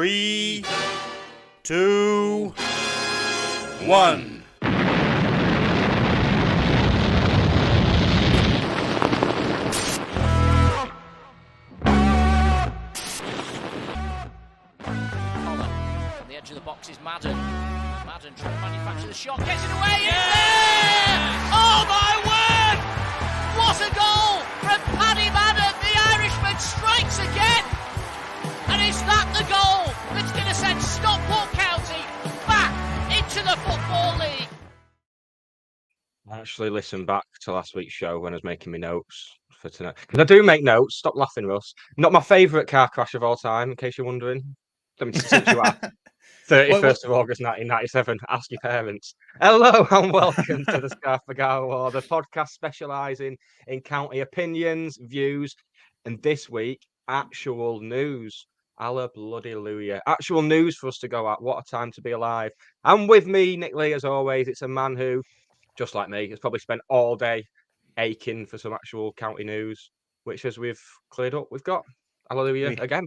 3, 2, 1. Edge of the box is Madden. Madden trying to manufacture the shot, gets it away, it's there! Oh my word! What a goal from Paddy Madden! The Irishman strikes again! And is that the goal that's going to send Stockport County back into the Football League? I actually listened back to last week's show when I was making my notes for tonight. Because I do make notes, stop laughing, Russ. Not my favourite car crash of all time, in case you're wondering. I mean, since you are. 31st of August 1997. Ask your parents. Hello and welcome to the Scarf Cigar War, the podcast specialising in county opinions, views, and this week, actual news. Hallelujah. Actual news for us to go at. What a time to be alive. And with me, Nick Lee, as always, it's a man who, just like me, has probably spent all day aching for some actual county news, which, as we've cleared up, we've got. Hallelujah again.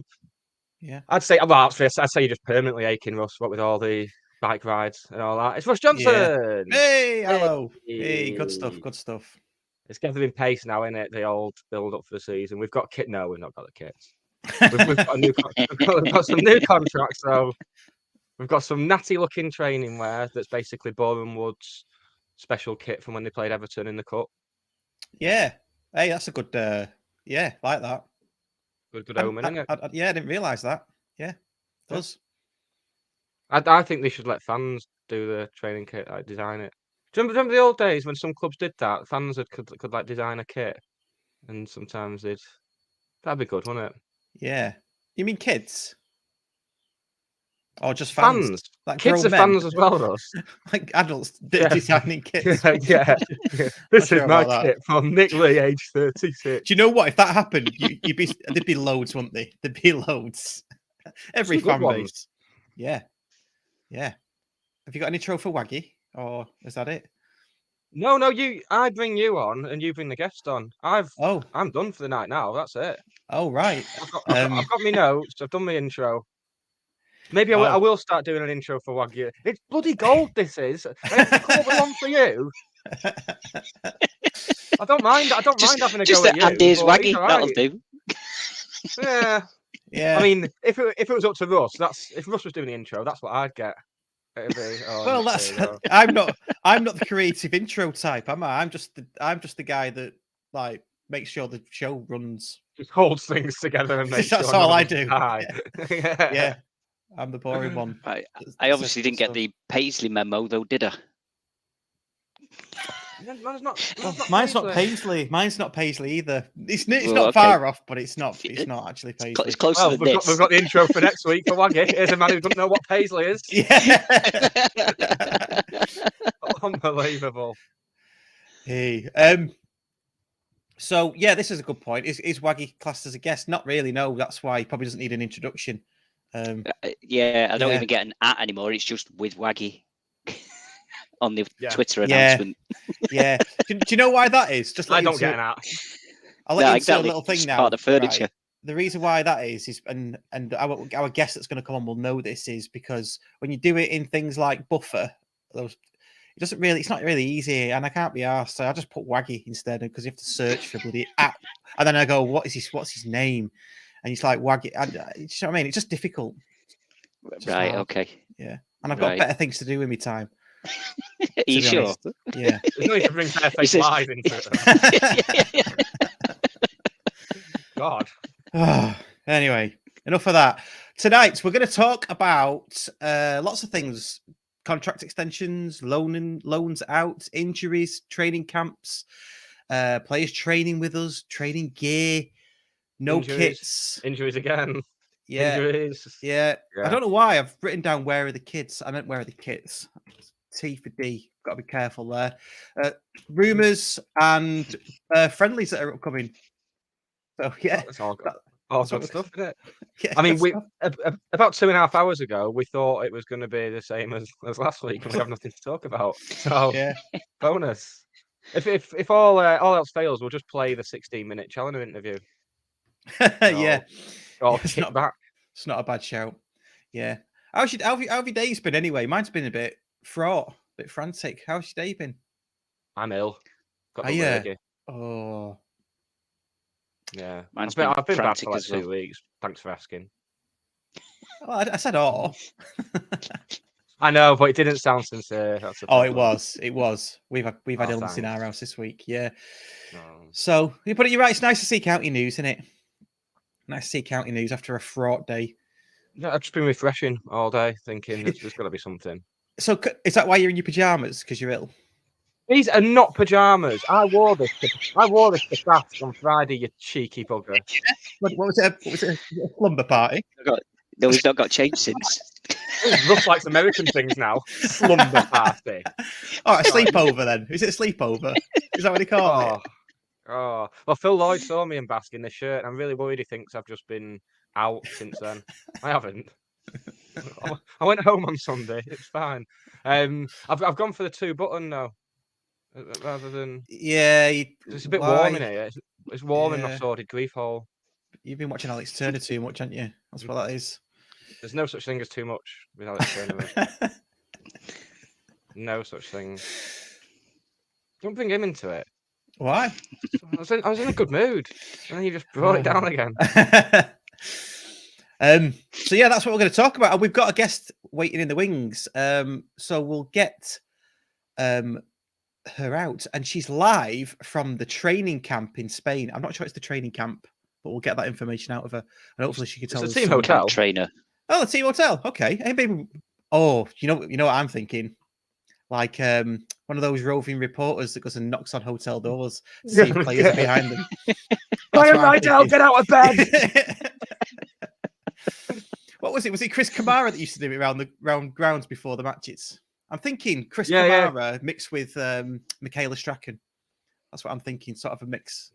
Yeah, I'd say you're just permanently aching, Russ, what with all the bike rides and all that. It's Russ Johnson. Yeah. Hey, hello. Hey, good stuff. It's gathering pace now, isn't it? The old build up for the season. We've got kit. No, we've not got the kits. We've got we've got some new contracts, though. We've got some natty looking training wear that's basically Boreham Wood's special kit from when they played Everton in the cup. Yeah. Hey, that's a good. Like that. Good omen, isn't it? I didn't realise that. Yeah, it does. I think they should let fans do the training kit, like design it. Do you remember the old days when some clubs did that? Fans could like design a kit, and sometimes that'd be good, wouldn't it? Yeah. You mean kids? Or just fans? Like kids are fans as well, Russ. Like adults designing kits. Yeah. This is my kit from Nick Lee, age 36. Do you know what? If that happened, there'd be loads, wouldn't they? There'd be loads. Every fan base. Yeah. Yeah. Have you got any trophy waggy? Or is that it? No, I bring you on and you bring the guest on. I'm done for the night now. That's it. Oh, right. I've got my notes. I've done my intro. Maybe I will start doing an intro for Wagyu. It's bloody gold, this is. I have to come up with one for you. I don't mind having a go at you. Just Andy's Waggy, that'll do. Yeah. Yeah. I mean, if it was up to Russ, if Russ was doing the intro, that's what I'd get. Well, I'm not the creative intro type, am I? I'm just the guy that like makes sure the show runs. Just holds things together and makes that's sure all I do. Yeah. I'm the boring one. I obviously didn't get the Paisley memo, though, did I? Mine's not Paisley. Mine's not Paisley either. It's not far off, but it's not actually Paisley. It's closer than this. We've got the intro for next week for Waggy. Here's a man who doesn't know what Paisley is. Yeah. Unbelievable. Hey. So yeah, this is a good point. Is Waggy classed as a guest? Not really. No, that's why he probably doesn't need an introduction. I don't even get an @ anymore. It's just with Waggy on the Twitter announcement. Yeah. Do you know why that is? Just I don't get an @ I'll let you into a little thing it's now. Part of the furniture. Right? The reason why that is and our guest that's going to come on will know this is because when you do it in things like Buffer, it's not really easy, and I can't be asked. So I just put Waggy instead because you have to search for bloody @ and then I go, what's his name? And it's like Waggy. You know what I mean? It's just difficult. Right. Hard. Okay. Yeah. And I've got better things to do with my time. Are you sure? Honest. Yeah. There's no need to bring Fairface Live into it. God. Anyway, enough of that. Tonight, we're going to talk about lots of things. Contract extensions, loans out, injuries, training camps, players training with us, training gear, kits. Injuries again. Yeah. Injuries. Yeah. I don't know why I've written down where are the kids. I meant where are the kits. T for D. Got to be careful there. Rumours and friendlies that are upcoming. So yeah. That's all good stuff, isn't it? Yeah, I mean, about 2.5 hours ago, we thought it was going to be the same as last week, and we have nothing to talk about. So, bonus. If all else fails, we'll just play the 16-minute Challenger interview. Yeah. It's not a bad shout. Yeah. How have your days been anyway? Mine's been a bit fraught, a bit frantic. How's your day been? I'm ill. Got Are the you? lurgy. Oh. Yeah. Mine's I've been bad frantic for like as well. 2 weeks. Thanks for asking. Well, I said oh. I know, but it didn't sound sincere. That's the Oh, problem. it was. We've had illness in Thanks. our house this week. Yeah. No. So you put it. You're right. It's nice to see county news, isn't it? Nice to see county news after a fraught day. Yeah, I've just been refreshing all day, thinking there's got to be something. So is that why you're in your pajamas? Because you're ill? These are not pajamas. I wore this to class on Friday. You cheeky bugger. What was it? What was it? A slumber party? No, he's not got changed since. Rough likes American things now. Slumber party. Oh, a sleepover then. Is it a sleepover? Is that what they call it? Oh. Well, Phil Lloyd saw me in Basque in this shirt, and I'm really worried he thinks I've just been out since then. I haven't. I went home on Sunday. It's fine. I've gone for the 2-button now, rather than. Yeah, It's a bit warm in here. It's warm in my Yeah. sordid grief hole. You've been watching Alex Turner too much, haven't you? That's what that is. There's no such thing as too much with Alex Turner. No such thing. Don't bring him into it. Why? I was in a good mood, and then you just brought it down again. So yeah, that's what we're going to talk about. And we've got a guest waiting in the wings. So we'll get her out, and she's live from the training camp in Spain. I'm not sure it's the training camp, but we'll get that information out of her, and hopefully she can tell us. It's a team hotel. Camp trainer. Oh, the team hotel. Okay. Hey, baby. Oh, you know what I'm thinking? Like one of those roving reporters that goes and knocks on hotel doors to see if players are behind them. Ryan Rydell, get out of bed! What was it? Was it Chris Kamara that used to do it around grounds before the matches? I'm thinking Chris Kamara mixed with Michaela Strachan. That's what I'm thinking. Sort of a mix.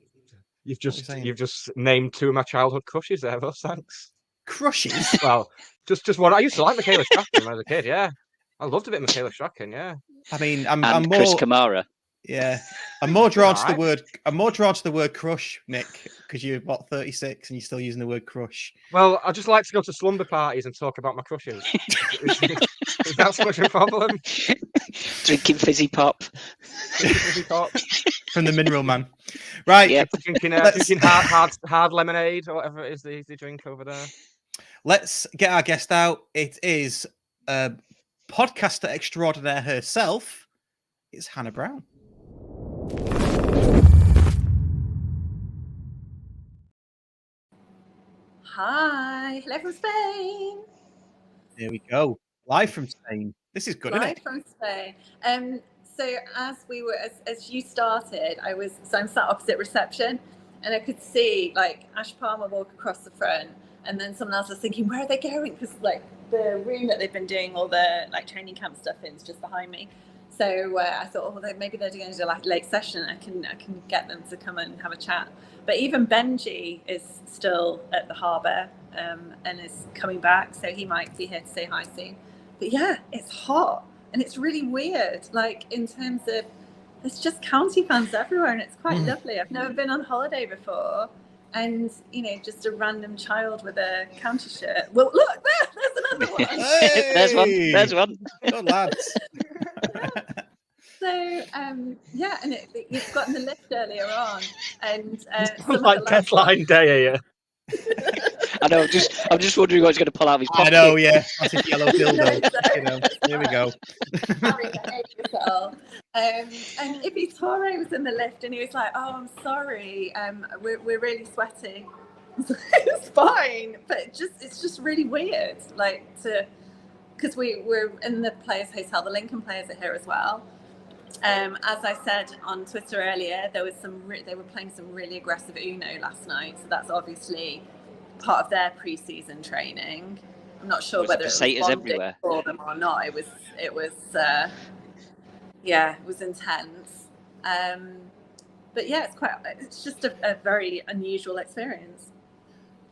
You've just named 2 of my childhood crushes there, Ross. Thanks. Crushes? Well, just one. I used to like Michaela Strachan when I was a kid. Yeah, I loved a bit of Michaela Strachan. Yeah. I mean, I'm more Chris Kamara. Yeah, I'm more drawn to the word. I'm more drawn to the word crush, Nick, because you're about 36 and you're still using the word crush. Well, I just like to go to slumber parties and talk about my crushes. Is that so much a problem? Drinking fizzy pop. Fizzy pop. From the Mineral Man, right? Yep. Drinking hard lemonade or whatever it is they drink over there. Let's get our guest out. It is podcaster extraordinaire herself. It's Hannah Brown. Hi, hello from Spain. There we go. Live from Spain. This is good, isn't Live it? from Spain. So as you started, I'm sat opposite reception, and I could see like Ash Palmer walk across the front, and then someone else was thinking, where are they going? Because like the room that they've been doing all the like training camp stuff in is just behind me. So I thought, maybe they're going to do like a late session. I can get them to come and have a chat. But even Benji is still at the harbour and is coming back, so he might be here to say hi soon. But yeah, it's hot and it's really weird. Like in terms of, there's just county fans everywhere, and it's quite lovely. I've never been on holiday before, and just a random child with a county shirt. Well, look there's another one. Hey! There's one. Good lads. So yeah, and you've gotten the lift earlier on, and Like deadline day here. Yeah. I know. I'm just wondering what he's going to pull out of his pocket. I know, yeah. Massive yellow dildo. Here we go. And Ibi Torre was in the lift, and he was like, "Oh, I'm sorry. We're really sweaty." It's fine, but it's just really weird, because we're in the Players Hotel. The Lincoln players are here as well. As I said on Twitter earlier, there was they were playing some really aggressive Uno last night, so that's obviously part of their pre-season training. I'm not sure whether it was bonding for them or not. It was intense. But yeah, it's just a very unusual experience.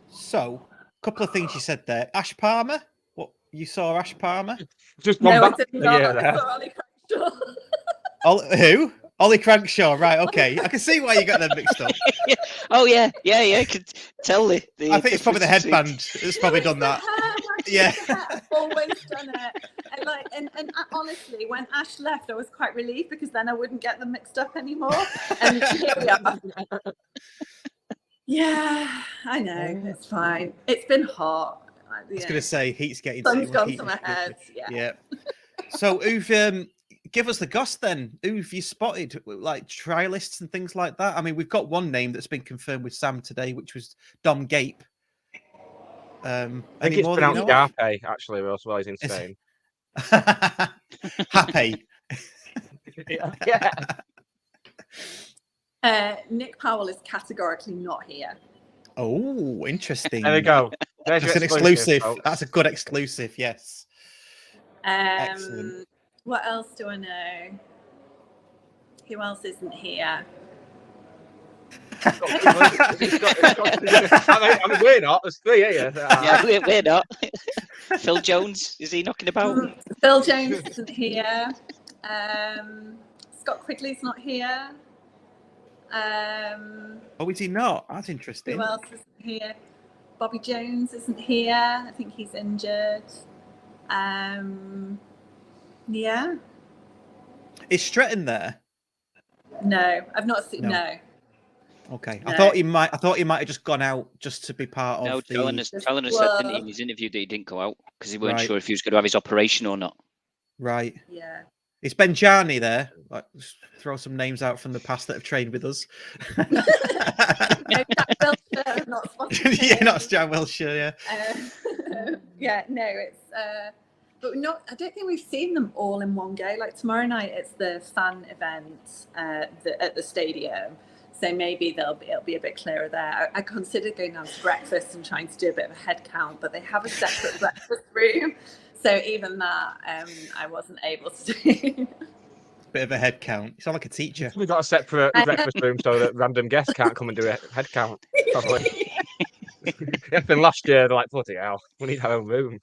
So, a couple of things you said there. Ash Palmer. What you saw, Ash Palmer? Just one No, back. I did not. Yeah, I there. saw Ollie Cranshaw. Who? Ollie Crankshaw. Right. Okay. I can see why you got them mixed up. Oh yeah. I could tell the I think it's probably the headband that's probably done that. Yeah. I've always done it. And honestly, when Ash left, I was quite relieved because then I wouldn't get them mixed up anymore. And here we are. Yeah, I know. It's fine. It's been hot. I was going to say, heat's getting Sun's too much gone heat to my head. Yeah. So, Uv, give us the goss then. Uv, you spotted like trialists and things like that. I mean, we've got one name that's been confirmed with Sam today, which was Dom Gape. I think it's pronounced Garpe, actually, as well as in Spain. Happy. Yeah. Nick Powell is categorically not here. Oh, interesting. There we go. That's an exclusive. That's a good exclusive. Yes. Excellent. What else do I know? Who else isn't here? I mean, we're not. There's three, yeah. Yeah, we're not. Phil Jones, is he knocking about? Phil Jones isn't here. Scott Quigley's not here. Oh, is he not? That's interesting. Who else isn't here? Bobby Jones isn't here. I think he's injured. Yeah. Is Stretton there? No, I've not seen. No. Okay, No. I thought he might have just gone out just to be part of the. Fallon has said in his interview that he didn't go out because he weren't sure if he was going to have his operation or not. Right. Yeah. Is Benjani there? Like, just throw some names out from the past that have trained with us. No, Jack Wilshere, not sponsored. Yeah, not Jack Wilshere. Yeah. Yeah. No, it's. But not. I don't think we've seen them all in one go. Like tomorrow night, it's the fan event at the stadium. So maybe it'll be a bit clearer there. I considered going down to breakfast and trying to do a bit of a head count, but they have a separate breakfast room. So even that, I wasn't able to do. Bit of a head count. You sound like a teacher. We've got a separate breakfast room so that random guests can't come and do a head count. Probably. Happened last year. They're like, bloody hell, we need our own room.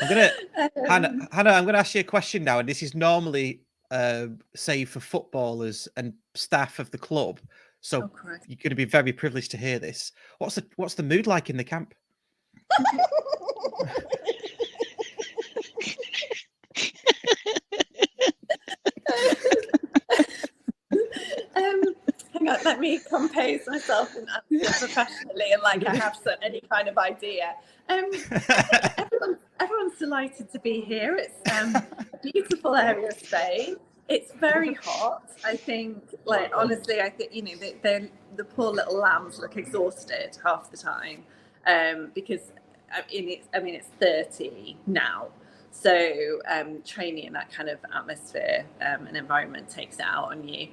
Hannah, I'm gonna ask you a question now, and this is normally saved for footballers and staff of the club. So you're going to be very privileged to hear this. What's the mood like in the camp? Hang on, let me compose myself and answer professionally and like I have any kind of idea. Everyone's delighted to be here. It's a beautiful area of Spain. It's very hot. I think, like honestly, I think the poor little lambs look exhausted half the time because it's 30 now. So training in that kind of atmosphere and environment takes it out on you.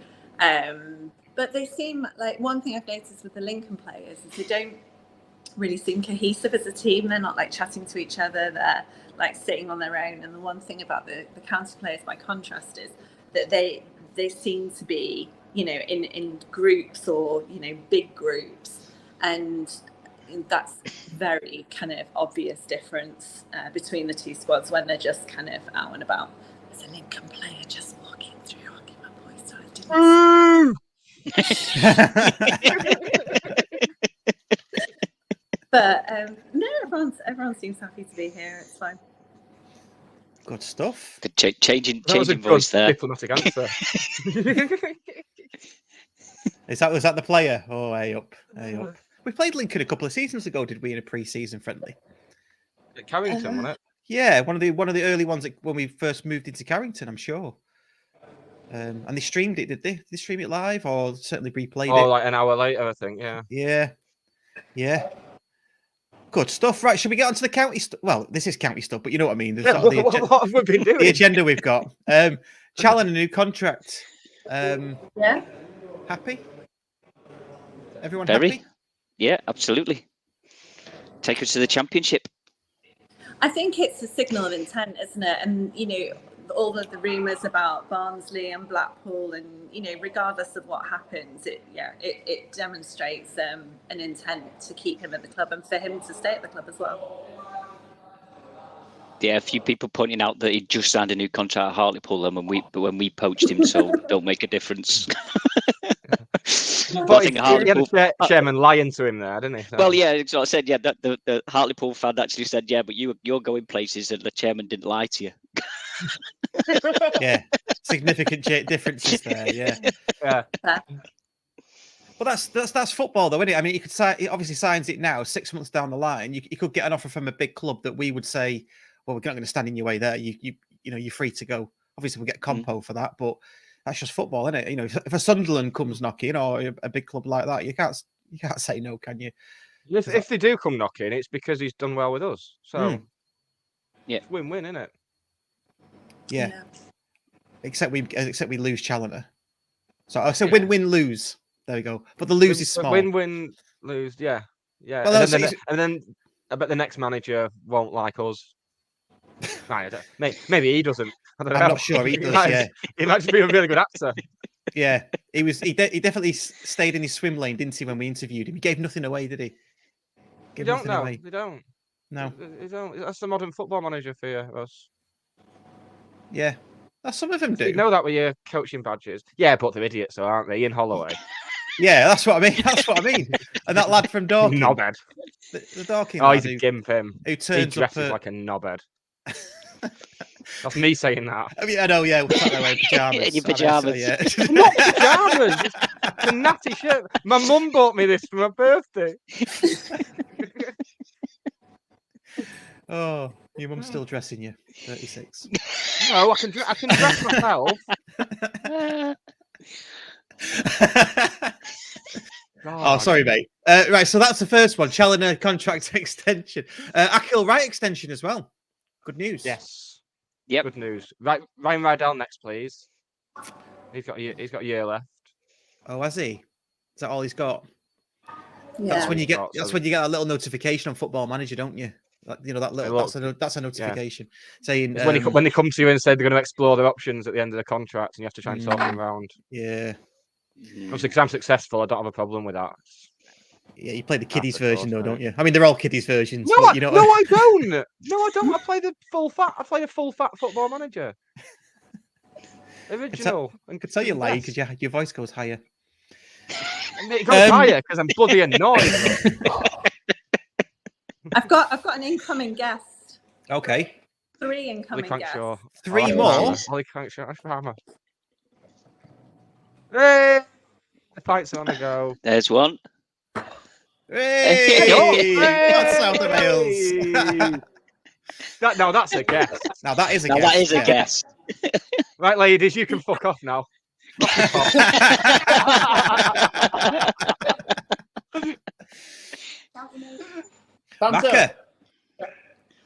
But they seem like one thing I've noticed with the Lincoln players is they don't really seem cohesive as a team. They're not like chatting to each other. They're like sitting on their own. And the one thing about the county players by contrast is that they seem to be, in groups or, big groups. And that's very kind of obvious difference between the two squads when they're just kind of out and about. There's a Lincoln player just walking through. I'll give my voice so I didn't. But no, everyone seems happy to be here. It's fine. Good stuff. Changing voice there. Diplomatic answer. Was that the player? Oh, hey up. We played Lincoln a couple of seasons ago, did we? In a pre-season friendly. At Carrington, wasn't it? Yeah, one of the early ones when we first moved into Carrington, I'm sure. And they streamed it, did they? Did they stream it live or certainly replayed it? Oh, like an hour later, I think. Yeah. Yeah. Good stuff. Right, should we get onto the county stuff? Well, this is county stuff, but you know what I mean. What have we been doing? The agenda we've got. Challen a new contract. Yeah. Happy? Everyone Very. happy? Yeah, absolutely. Take us to the championship. I think it's a signal of intent, isn't it? And, all of the rumours about Barnsley and Blackpool and, regardless of what happens, it demonstrates an intent to keep him at the club and for him to stay at the club as well. Yeah, a few people pointing out that he just signed a new contract at Hartlepool and when we poached him, so don't make a difference. But think he Hartlepool. had the chairman lying to him there, didn't he? So. Well, yeah, so I said, yeah, that the Hartlepool fan actually said, yeah, but you're going places and the chairman didn't lie to you. Yeah, significant differences there. Yeah. Yeah. Well, that's football, though, isn't it? I mean, he obviously signs it now. 6 months down the line, you could get an offer from a big club that we would say, well, we're not going to stand in your way there. You're free to go. Obviously, we'll get compo for that, but that's just football, isn't it? You know, if a Sunderland comes knocking or a big club like that, you can't say no, can you? If they do come knocking, it's because he's done well with us. So, yeah, it's win-win, isn't it? Yeah. Except we lose Challoner. So I said win-win-lose. There we go. But the lose is small. Win-win, lose. Yeah. Well, and then I bet the next manager won't like us. Maybe he doesn't. I don't know. I'm not sure he does. He might just be a really good actor. Yeah, he definitely stayed in his swim lane, didn't he? When we interviewed him, he gave nothing away, did he? We don't know. We don't. No. They don't. That's the modern football manager for you, us. Yeah. Some of them do. You know that with your coaching badges. Yeah, but they're idiots, aren't they? Ian Holloway. Yeah, that's what I mean. And that lad from Dorking. Knobhead. The Dorking. Oh, he's a gimp, him. Who turns he dresses up like a knobhead. That's me saying that. I mean, I know, yeah. We're wearing pajamas. In your pajamas. Yeah. Not pajamas. It's a natty shirt. My mum bought me this for my birthday. Oh, your mum's still dressing you. 36. No, I can dress myself. Oh, sorry, mate. Right, so that's the first one. Challoner contract extension. Akil Wright extension as well. Good news. Yes. Yep. Good news. Right, Ryan Rydell next, please. He's got a year left. Oh, has he? Is that all he's got? Yeah. That's when you get that little notification on Football Manager, don't you? You know that little that's a notification saying when they come to you and say they're going to explore their options at the end of the contract, and you have to try and talk them around. Yeah. Obviously, because I'm successful, I don't have a problem with that. Yeah, you play the kiddies version though, don't you? I mean, they're all kiddies versions. No, but you know I don't. No, I don't. I play the full fat. I play a full fat Football Manager. Original. I could tell you lie because your voice goes higher. It goes higher because I'm bloody annoyed. I've got an incoming guest. Okay. 3 incoming guests. Sure. 3 more. Holly Crankshaw, Ash Farmer. Hey, the fights are on the go. There's one. Hey, that's South of Wales. That's a guess. Now that is a Now guess. that is a guess. Right, ladies, you can fuck off now. Maka.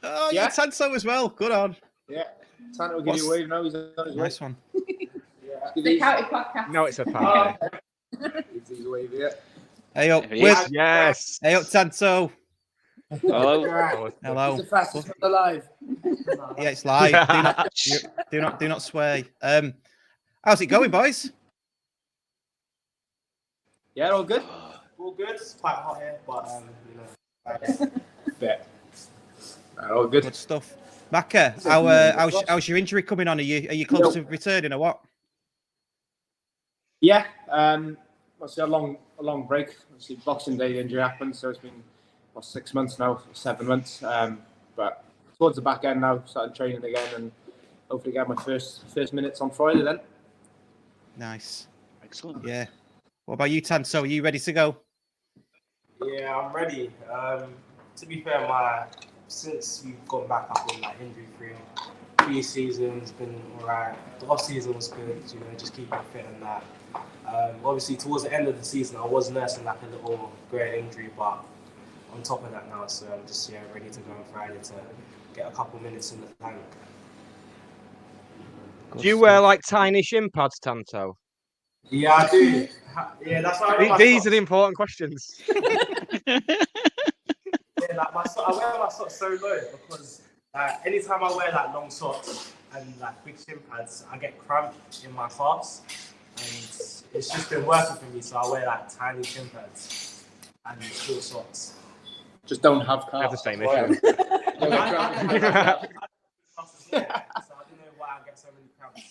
Oh, Yeah. yeah, Tanso as well. Good on. Yeah, Tanner will give you a wave now. He's on his way. Nice one. The County Podcast. No, it's a fan. He's a wave, yeah. Hey up, There he is. Yes. Hey up, Tanso. Hello. Hello. He's the fastest one alive. Yeah, it's live. Do not sway. How's it going, boys? Yeah, all good. All good. It's quite hot here, but Yeah. All good. Good stuff. Maka, how's your injury coming on? Are you close to returning or what? Yeah. Obviously a long break. Obviously Boxing Day injury happened, so it's been 6 months now, 7 months. But towards the back end now, started training again, and hopefully get my first minutes on Friday then. Nice. Excellent. Yeah. What about you, Tanso? Are you ready to go? yeah, I'm ready. To be fair, since we've gone back, I've been injury free. Pre-season's been alright. The off season was good. Just keeping fit and that. Obviously, towards the end of the season, I was nursing a little great injury, but on top of that now, so I'm just ready to go on Friday to get a couple minutes in the tank. Do you wear tiny shin pads, Tanto? Yeah, I do. Yeah, that's why These are the important questions. Yeah, I wear my socks so low because anytime I wear long socks and big shin pads, I get cramp in my calves, and it's just been working for me. So I wear tiny shin pads and short socks. Just don't have I have the calves. same issue. So I don't know why I get so many cramps.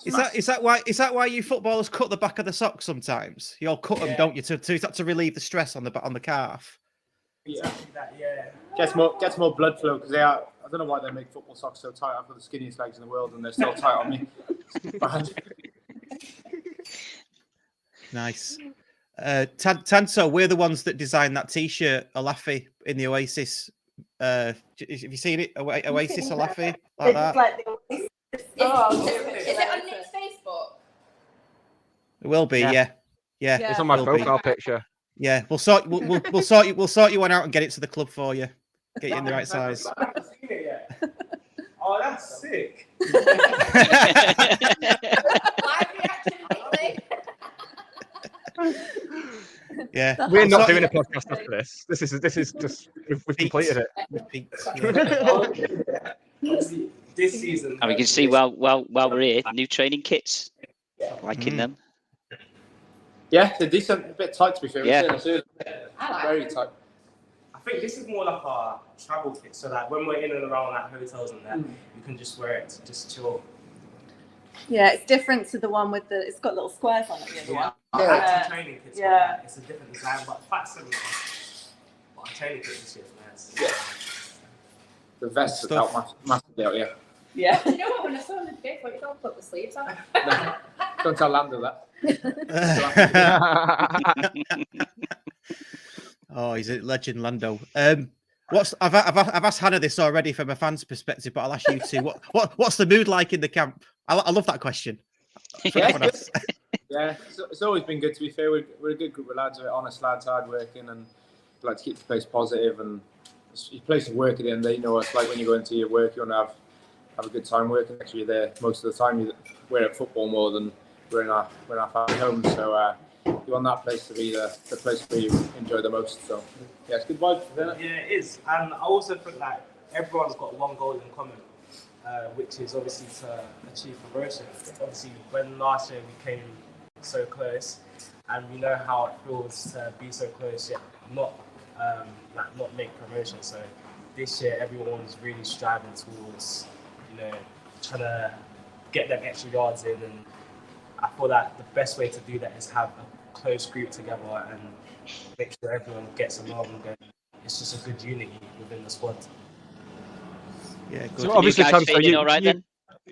Is that why you footballers cut the back of the socks sometimes? You all cut them, don't you, to relieve the stress on the calf? Exactly that, yeah. Gets more blood flow because they are. I don't know why they make football socks so tight. I've got the skinniest legs in the world, and they're still tight on me. Nice. Tanto, we're the ones that designed that T-shirt, Alafi, in the Oasis. Have you seen it? Oasis Alafi, like that. Is it on Nick's Facebook? It will be, yeah. It's on my will be. profile picture. Yeah, we'll sort you one out and get it to the club for you. Get you in the right size. I haven't seen it yet. Oh, that's sick. Live reaction, Nick. Yeah, We're not doing a podcast after this. This is just we've completed it. Obviously, this season. And we can see while we're here, new training kits. Liking them. Yeah, they're decent. A bit tight to be fair. Yeah. Very tight. I think this is more like our travel kit, so that when we're in and around like hotels and that, you can just wear it to just chill. Yeah, it's different to the one with it's got little squares on it. The other one. Our training kit's it's a different design, but quite similar. But our training kit is just nice. Yeah. The vest has helped massively out, yeah. Yeah. You know what? When I saw him in the big, you don't put the sleeves on. No, don't tell Lando that. Oh, he's a legend, Lando. I've asked Hannah this already from a fan's perspective, but I'll ask you too. What's the mood like in the camp? I love that question. Yeah, it's always been good. To be fair, we're a good group of lads. We're honest lads, hard working, and we like to keep the place positive. And it's a place of work at the end of the day. You know, it's like when you go into your work, you want to have a good time working. Actually, you're there most of the time. We're at football more than we're in our family homes. So you want that place to be the place where you enjoy the most. So yeah, it's good vibes, isn't it? Yeah, it is. And I also think like everyone's got one goal in common, which is obviously to achieve promotion. Obviously, when last year we came so close, and we know how it feels to be so close yet not make promotion. So this year, everyone's really striving towards, trying to get them extra yards in, and I feel that the best way to do that is have a close group together and make sure everyone gets along. And it's just a good unity within the squad. Yeah, good. So obviously, you guys feeling all right then?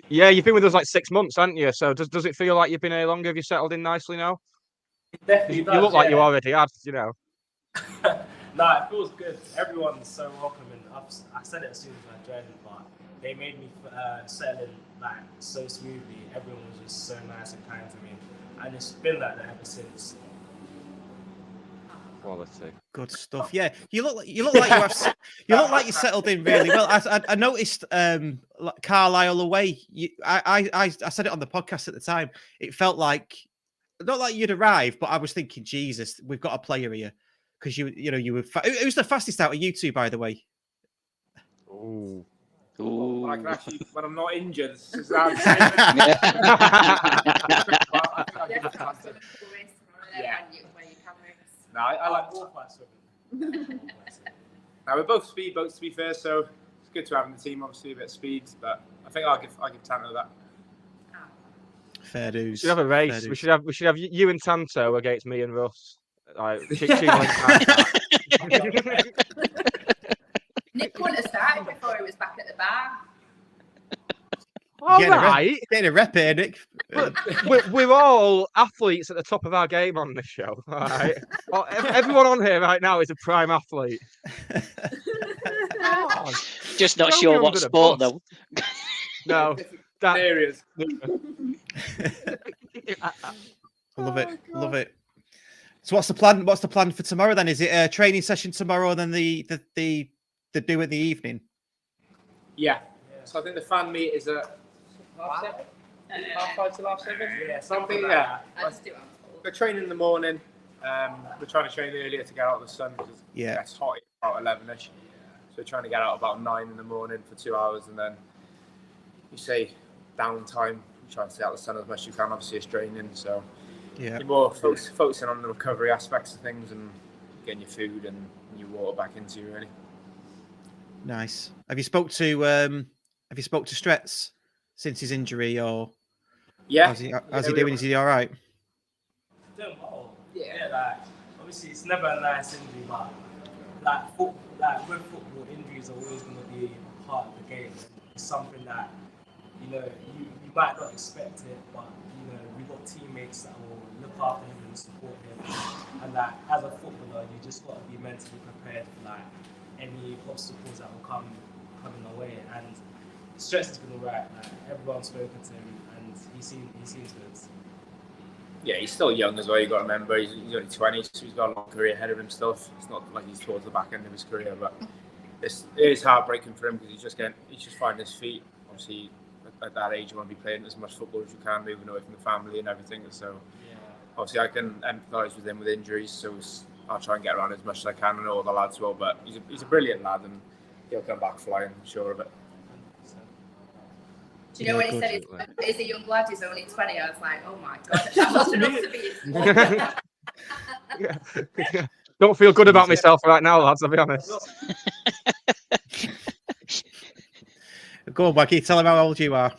Yeah, you've been with us like 6 months, haven't you? So does it feel like you've been here longer? Have you settled in nicely now? It definitely does. You look like you already had, No, it feels good. Everyone's so welcoming. I said it as soon as I joined, but they made me settle in like so smoothly. Everyone was just so nice and kind to me, and it's been like that ever since. Quality. Good stuff. Yeah, you look like you settled in really well. I noticed Carlisle away. I said it on the podcast at the time. It felt like not like you'd arrived, but I was thinking, Jesus, we've got a player here because you were. Who's the fastest out of you two, by the way? Ooh. I can actually, when I'm not injured, this is No, I like all class. Now we're both speedboats, to be fair, so it's good to have in the team. Obviously, a bit of speed, but I think I'll give Tanto that. Fair dues. We should have a race. We should have you and Tanto against me and Russ. Like, Nick wouldn't have started before he was back at the bar. All right. Getting a rep here, Nick. We're all athletes at the top of our game on this show. All right. Everyone on here right now is a prime athlete. Just not sure what sport though. No. Areas. Love it. So what's the plan? What's the plan for tomorrow then? Is it a training session tomorrow and then the do in the evening? Yeah. So I think the fan meet is at 7:30. 5 to 7. Yeah, something. I just do it. We're training in the morning. We're trying to train earlier to get out of the sun because it's hot about 11ish. So we're trying to get out about 9 in the morning for 2 hours, and then you say downtime. You try to stay out of the sun as much as you can. Obviously, it's training, so you're more focusing on the recovery aspects of things and getting your food and your water back into you, really. Nice. Have you spoke to Stretz since his injury, or Yeah. How's he doing? Is he all right? Doing well. Yeah, like obviously it's never a nice injury, but with football, injuries are always going to be a part of the game. It's something that you might not expect it, but we've got teammates that will look after him and support him. And that as a footballer, you just got to be mentally prepared for like any obstacles that will come in the way. And Stress has been alright. Like, everyone's spoken to him, and he seems good. Yeah, he's still young as well. You got to remember he's only 20, so he's got a long career ahead of him still. It's not like he's towards the back end of his career, but it is heartbreaking for him because he's just finding his feet. Obviously, at that age, you want to be playing as much football as you can, moving away from the family and everything. So, obviously, I can empathise with him with injuries. So I'll try and get around as much as I can, and all the lads will. But he's a brilliant lad, and he'll come back flying. I'm sure of it. Do you know when he said he's a young lad, he's only 20? I was like, oh my god, that must enough to be. Don't feel good about myself right now, lads. I'll be honest. Go on, Wacky. Tell him how old you are.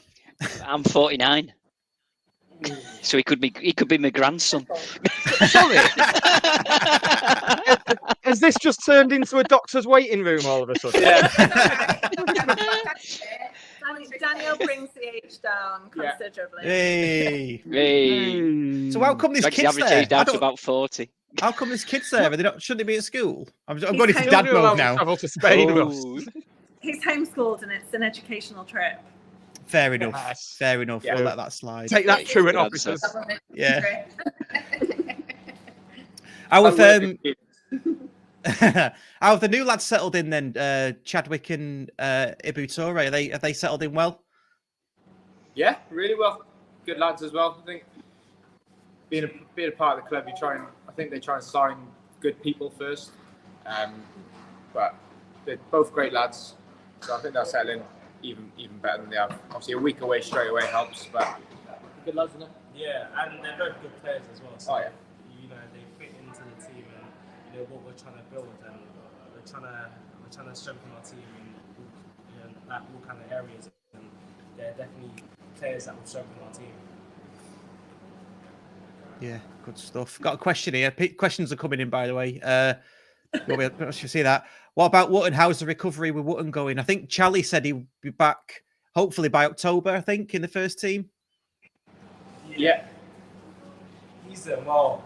I'm 49. So he could be my grandson. Sorry. Has this just turned into a doctor's waiting room all of a sudden? Yeah. Daniel brings the age down considerably. Hey. So how come this kid's average there? age down to about 40. How come this kid's there? Shouldn't they be at school? I'm going into dad mode now. Travel to Spain. He's homeschooled and it's an educational trip. Fair enough. Yes. Fair enough. Yeah. We'll let that slide. Take that, truant officers. Yeah. How have the new lads settled in then? Chadwick and Ibutore, have they settled in well? Yeah, really well. Good lads as well. I think being a part of the club, they try and sign good people first. But they're both great lads, so I think they'll settle in even better than they have. Obviously, a week away straight away helps, but good lads, isn't it? Yeah, and they're both good players as well. So, they fit into the team and what we're trying to build, and we're trying to strengthen our team in all kind of areas. And they're definitely players that will strengthen our team. Yeah, good stuff. Got a question here. Questions are coming in, by the way. I should see that. What about Wootton? How's the recovery with Wootton going? I think Charlie said he'll be back hopefully by October, I think, in the first team. Yeah. He's doing well.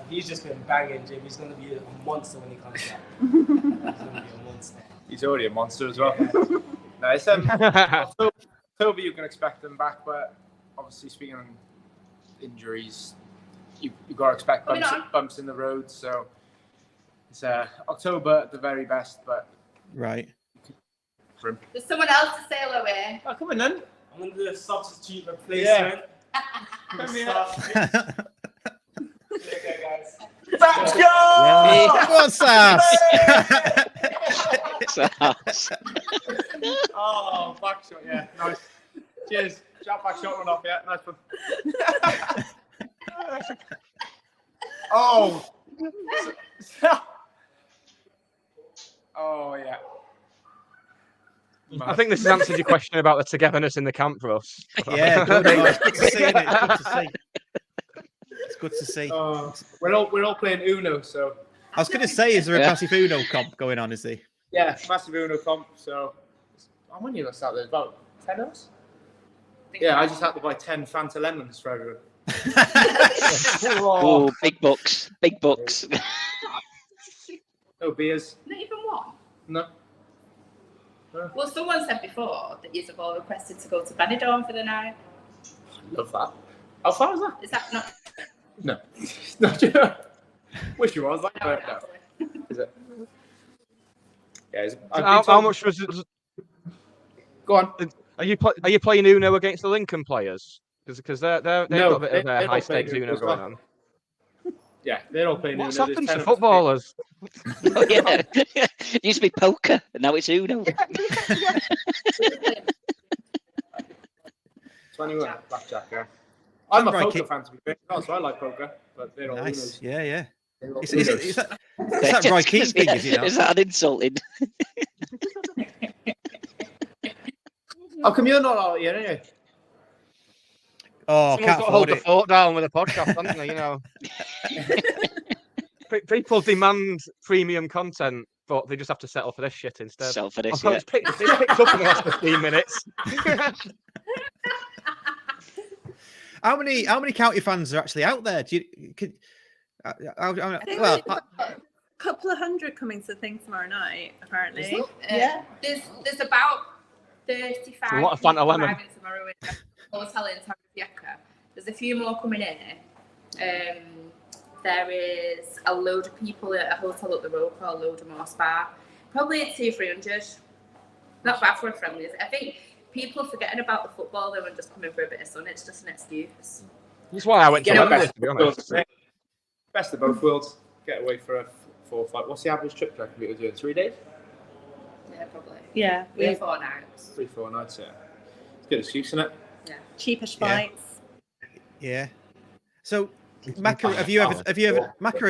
He's just been banging, Jim. He's going to be a monster when he comes back. He's going to be a monster. He's already a monster as well. No, it's October you can expect him back, but obviously speaking on injuries, you've got to expect bumps in the road. So it's October at the very best, but right. There's someone else to sail away. Oh, come on then. I'm going to do a substitute replacement. Come here. Okay, guys. Let's go! What's that? Oh, back shot, yeah, nice. Cheers. Shout back shot run off, yeah, nice one. Oh. Oh, yeah. I think this has answered your question about the togetherness in the camp for us. Yeah, good. It's good to see, isn't it? It's good to see. It's good to see. We're all playing Uno, so. I was going to say, is there a massive Uno comp going on? Is he? Yeah, massive Uno comp. So, how many of us out there? About 10 of us. Yeah, I just had to buy 10 Fanta lemons for everyone. Oh, big bucks, big bucks. No beers. Not even one? No. Well, someone said before that you've all requested to go to Benidorm for the night. Love that. How far is that? Is that not? No. It's not true. Wish you was, like, but no. Is it? Yeah. How much was it? Go on. Are you playing Uno against the Lincoln players? Because they've got a bit of high stakes Uno going on. Yeah, they're all playing What's Uno. happened to footballers? Oh, yeah. It used to be poker, and now it's Uno. 21 blackjack, yeah. I'm a poker fan, to be fair. So I like poker, but they're all nice. Unos. Yeah. Is that Roy Keane thing? Is that an insulting? How come you're not out here anyway? Oh, Someone's can't got to hold afford the it. fort down with a podcast, haven't they? You know, people demand premium content, but they just have to settle for this shit instead. Settle for this, Oh, yeah. it's picked up in the last 15 minutes. How many county fans are actually out there? Do you I think well, we've got a couple of hundred coming to the thing tomorrow night, apparently. Yeah. There's about 35 A lot of Fanta lemon. arriving tomorrow in the hotel in Torrevieja. There's a few more coming in. There is a load of people at a hotel up the road called Lodamore Spa. Probably 200-300. Not bad for a friendly. I think people are forgetting about the football though and just coming for a bit of sun. It's just an excuse. That's why I went to Wembley, to be honest. Best of both worlds. Get away for a 4 or 5. What's the average trip track we were doing? 3 days? Yeah, probably. Yeah. 3 or 4 nights. 3-4 nights, yeah. It's a good excuse, isn't it? Yeah. Cheapish flights. yeah. So, Macca, have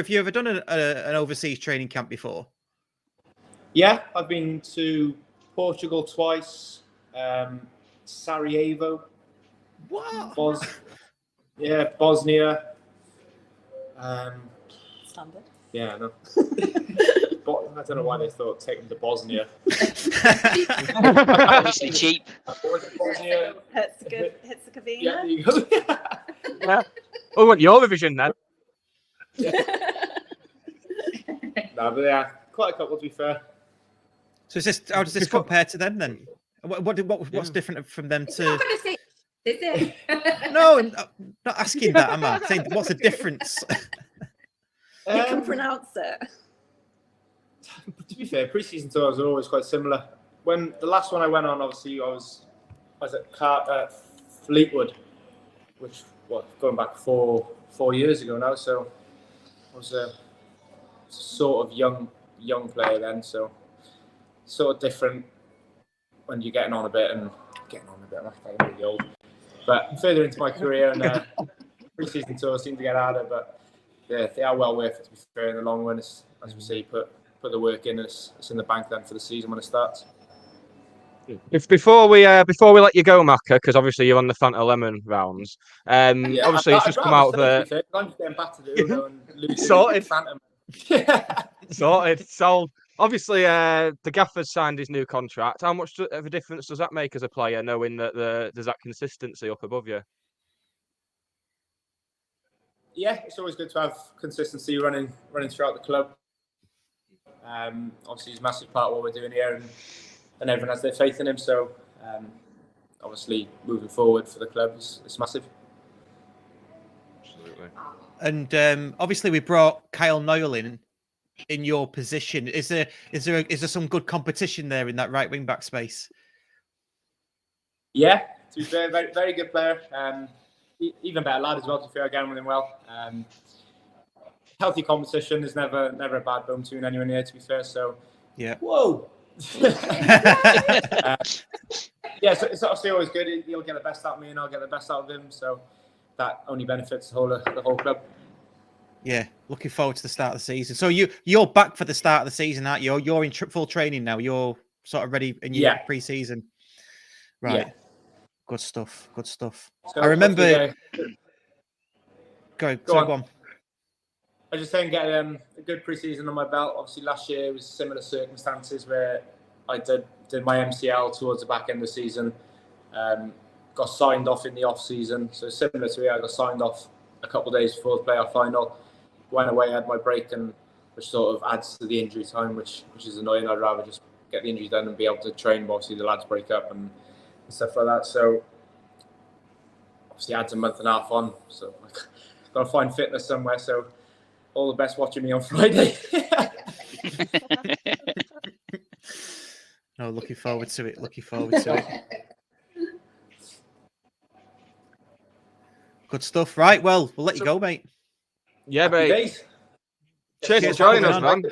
you ever done an overseas training camp before? Yeah, I've been to Portugal twice, Sarajevo. What? Bosnia. Standard. Yeah, I know. I don't know why they thought take them to Bosnia. Obviously cheap. Bosnia. Herzegovina. Yeah, there you go. Yeah. Oh, what Eurovision then? No, but yeah, quite a couple to be fair. So how does this compare to them then? What's different from them It's not to? going to say, is it? No, I'm not asking that, am I? Saying what's the difference? You can pronounce it. To be fair, pre-season tours are always quite similar. When the last one I went on, obviously, I was at Fleetwood, which going back four years ago now. So I was a sort of young player then. So sort of different when you're getting on a bit. I'm really old. But further into my career and pre-season tours seem to get harder, but yeah, they are well worth it to be fair in the long run. As we say, put the work in, it's in the bank then for the season when it starts. Before we let you go, Macca, because obviously you're on the Fanta Lemon rounds. Obviously, it's just come out of the. I'm just getting battered at Uno and losing. Sorted. Phantom. Sorted. Sold. Obviously, the gaffer's signed his new contract. How much of a difference does that make as a player, knowing that there's that consistency up above you? Yeah, it's always good to have consistency running throughout the club. Obviously, he's a massive part of what we're doing here, and everyone has their faith in him. So, obviously, moving forward for the club is massive. Absolutely. And obviously, we brought Kyle Noyle in your position. Is there some good competition there in that right wing back space? Yeah, to be fair, very, very good player. Even better lad as well. To be fair, I get on with him well. Healthy competition is never a bad bone between anyone here. To be fair, so yeah. Whoa. Yeah, so it's obviously always good. He'll get the best out of me, and I'll get the best out of him. So that only benefits the whole club. Yeah, looking forward to the start of the season. So you're back for the start of the season, aren't you? You're in full training now. You're sort of ready in your pre-season, right? Yeah. Good stuff. Good stuff. So I remember. Go on. I was just saying, get a good pre-season on my belt. Obviously, last year was similar circumstances where I did my MCL towards the back end of the season. Got signed off in the off season, so similar to here, I got signed off a couple of days before the playoff final. Went away, had my break, and which sort of adds to the injury time, which is annoying. I'd rather just get the injury done and be able to train. But obviously, the lads break up and stuff like that. So obviously, adds a month and a half on. So I've got to find fitness somewhere. So all the best watching me on Friday. No, looking forward to it. Good stuff. Right, well, we'll let you go, mate. Yeah, mate. Cheers for joining us, man.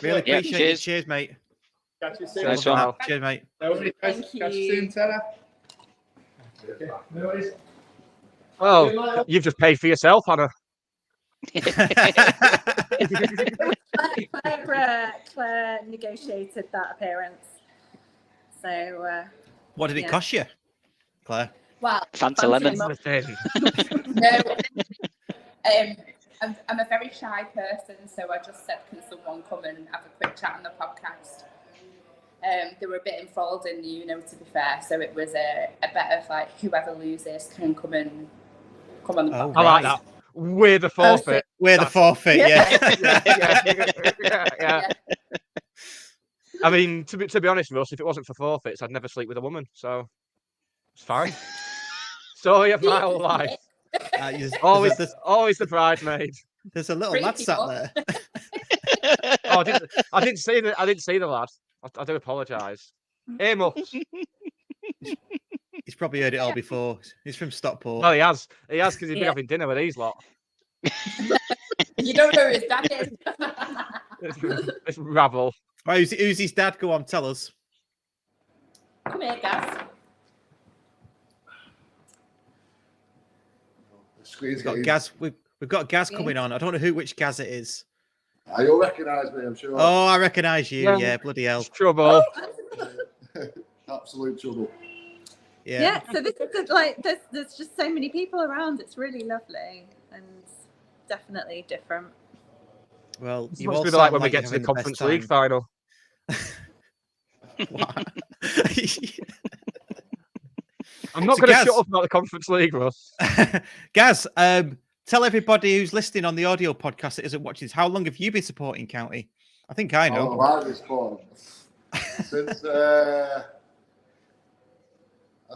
Really appreciate it. Cheers, mate. Catch you soon. Nice one. Cheers, mate. No worries. Catch you soon, Tara. Okay. No worries. Well, you've just paid for yourself, Hannah. Claire negotiated that appearance. So what did it cost you, Claire? Well, Fanta lemon. That's the thing. no. I'm a very shy person, so I just said, can someone come and have a quick chat on the podcast? They were a bit enthralled in you know, to be fair. So it was a bet of like whoever loses can come on the podcast. I like that. We're the forfeit. We're the forfeit, yeah. Yeah. I mean, to be honest, Russ, if it wasn't for forfeits, I'd never sleep with a woman. So it's fine. Story of my whole life. Always the bridesmaid. There's a little lad sat there. Oh, I didn't see the lad. I do apologise. Earmuffs. He's probably heard it all before. He's from Stockport. Well, he has because he's been having dinner with these lot. You don't know who his dad is. This rabble. Right, who's his dad? Go on, tell us. Come here, Gaz. We've got Gaz. We've got Gaz coming on. I don't know which Gaz it is. You'll recognise me, I'm sure. Oh, I recognise you. Yeah, bloody hell. Trouble. Absolute trouble. Yeah. So this is there's just so many people around. It's really lovely and definitely different. Well, you must be like when we get to the Conference League final. I'm not going to shut up about the Conference League, Russ. Gaz, tell everybody who's listening on the audio podcast that isn't watching this, how long have you been supporting County? I think I know. Oh, I've been supporting since I'd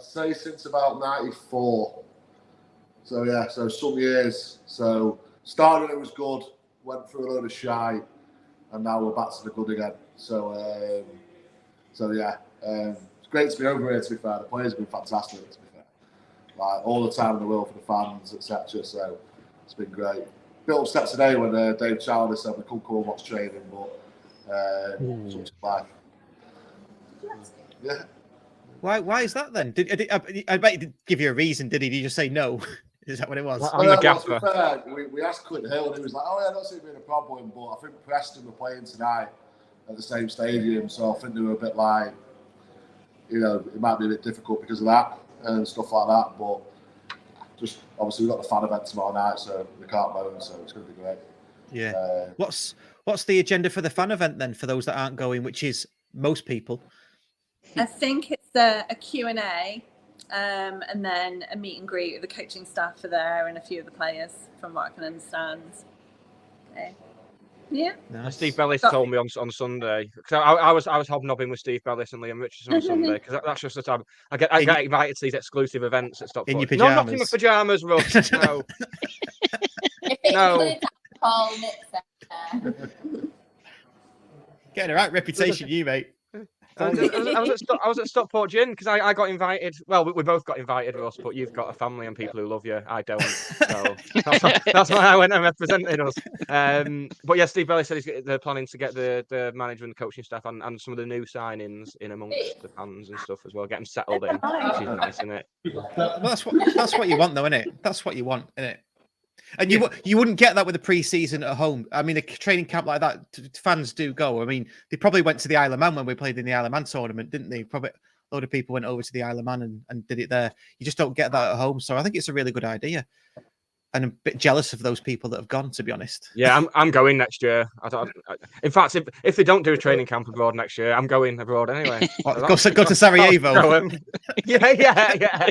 say since about '94. So yeah, so some years. So started it was good, went through a load of shy, and now we're back to the good again. So yeah, it's great to be over here. To be fair, the players have been fantastic. To be fair, like all the time in the world for the fans, etc. So it's been great. Bit upset today when Dave Chalmers said we couldn't come and watch training, but such life. Yeah. Why is that then? I bet he did give you a reason, did he? Did he just say no? Is that what it was? I'm the gaffer. We asked Clint Hill and he was like, oh yeah, I don't see it being a problem, but I think Preston were playing tonight at the same stadium, so I think they were a bit like, you know, it might be a bit difficult because of that and stuff like that, but just obviously we've got the fan event tomorrow night, so we can't moan, so it's going to be great. Yeah. What's the agenda for the fan event then, for those that aren't going, which is most people? I think it's a Q&A and then a meet and greet. The coaching staff are there and a few of the players, from what I can understand. Okay. Yeah. Nice. Steve Bellis told me on Sunday, because I was hobnobbing with Steve Bellis and Liam Richardson on Sunday, because that's just the time I get invited to these exclusive events at Stockport. In your pajamas. No, not in my pajamas, Russ. No. No. Getting a right reputation, you mate. I was at Stockport Gin because I got invited. Well, we both got invited, Russ, but you've got a family and people who love you. I don't. So that's why I went and represented us. But yeah, Steve Bellis said they're planning to get the manager and the coaching staff and some of the new signings in amongst the fans and stuff as well. Get them settled in. Which is nice, isn't it? Well, that's what you want, though, isn't it? That's what you want, isn't it? And you wouldn't get that with a pre-season at home. I mean, a training camp like that, fans do go. I mean, they probably went to the Isle of Man when we played in the Isle of Man tournament, didn't they? Probably a load of people went over to the Isle of Man and did it there. You just don't get that at home. So I think it's a really good idea. And I'm a bit jealous of those people that have gone, to be honest. Yeah, I'm going next year. In fact, if they don't do a training camp abroad next year, I'm going abroad anyway. Go to Sarajevo. Yeah.